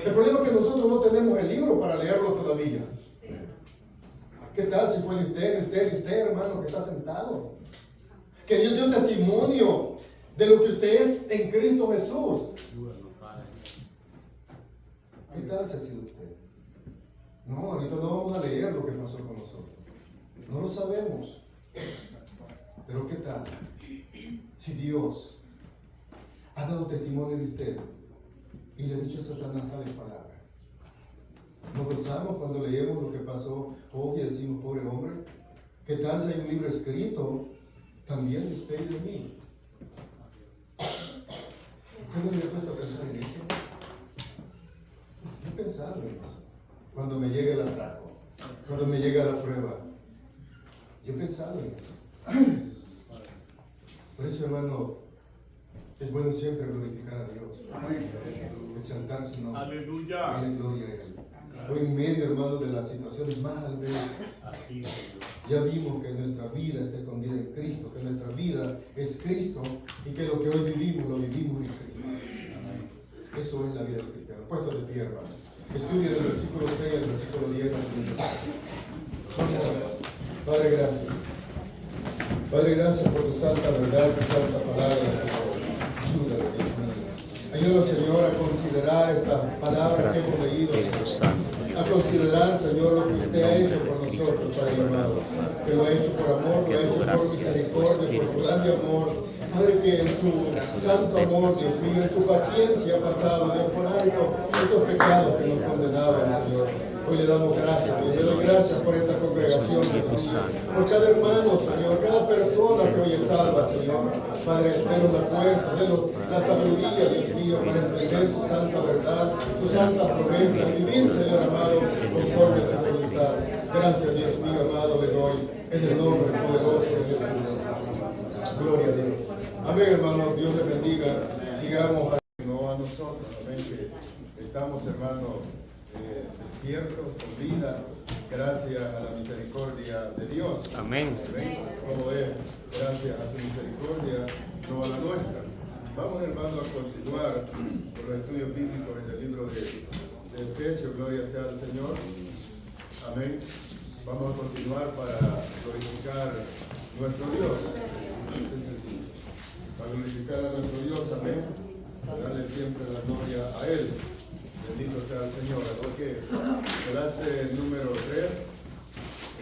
El problema es que nosotros no tenemos el libro para leerlo todavía. ¿Qué tal si fue de usted, hermano, que está sentado? Que Dios dio testimonio de lo que usted es en Cristo Jesús. ¿Qué tal si ha sido usted? No, ahorita no vamos a leer lo que pasó con nosotros. No lo sabemos. Pero ¿qué tal si Dios ha dado testimonio de usted y le ha dicho a Satanás tales palabras? Nos gozamos cuando leemos lo que pasó hoy y decimos, pobre hombre. ¿Qué tal si hay un libro escrito también de usted y de mí? ¿Usted no le ha puesto a pensar en eso? Yo he pensado en eso. Cuando me llega el atraco, cuando me llega la prueba, yo he pensado en eso. Por eso, hermano, es bueno siempre glorificar a Dios, exaltar su nombre,
Aleluya.
darle gloria a Él. Hoy en medio, hermano, de las situaciones más adversas, ya vimos que nuestra vida está escondida en Cristo, que nuestra vida es Cristo y que lo que hoy vivimos, lo vivimos en Cristo. Eso es la vida del cristiano. Puesto de pie, hermano. Estudia del versículo 6 al versículo 10 la siguiente parte. Vamos a orar. Padre, gracias. Padre, gracias por tu santa verdad, tu santa palabra, Señor. Ayúdalo, Dios mío. Ayúdanos, Señor, a considerar estas palabras que hemos leído, Señor. A considerar, Señor, lo que usted ha hecho por nosotros, Padre amado. Que lo ha hecho por amor, lo ha hecho por misericordia, por su grande amor. Padre, que en su santo amor, Dios mío, en su paciencia ha pasado, Dios, por alto esos pecados que nos condenaban, Señor. Hoy le damos gracias, Dios. Le doy gracias por esta congregación, Dios mío. Por cada hermano, Señor. Cada persona que hoy es salva, Señor. Padre, denos la fuerza, denos la sabiduría, Dios mío, para entender su santa verdad, su santa promesa y vivir, Señor amado, conforme a su voluntad. Gracias, Dios mío amado, le doy en el nombre poderoso de Jesús. Gloria a Dios. Amén, hermano. Dios le bendiga. Sigamos no a nosotros. Amén. Que estamos, hermano, despiertos, con vida, gracias a la misericordia de Dios.
Amén.
Como es, gracias a su misericordia, no a la nuestra. Vamos, hermano, a continuar con los estudios bíblicos en el libro de Efesios. Gloria sea al Señor. Amén. Vamos a continuar para glorificar nuestro Dios. Para glorificar a nuestro Dios, amén. Darle siempre la gloria a Él. Bendito sea el Señor. Así que clase número 3,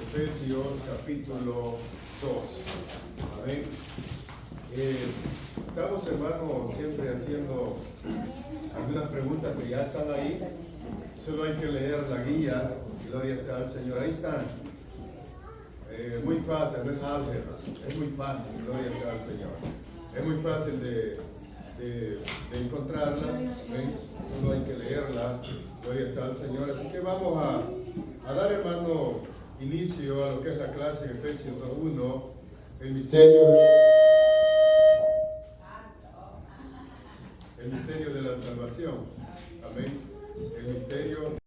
Efesios capítulo 2. Amén. Estamos, hermanos, siempre haciendo algunas preguntas que ya están ahí. Solo hay que leer la guía. Gloria sea al Señor. Ahí están. Muy fácil, no es álgebra, es muy fácil, gloria sea al Señor. Es muy fácil de encontrarlas, ¿ven? Solo hay que leerla, gloria sea al Señor. Así que vamos a dar, hermano, inicio a lo que es la clase de Efesios 1, el misterio de la salvación.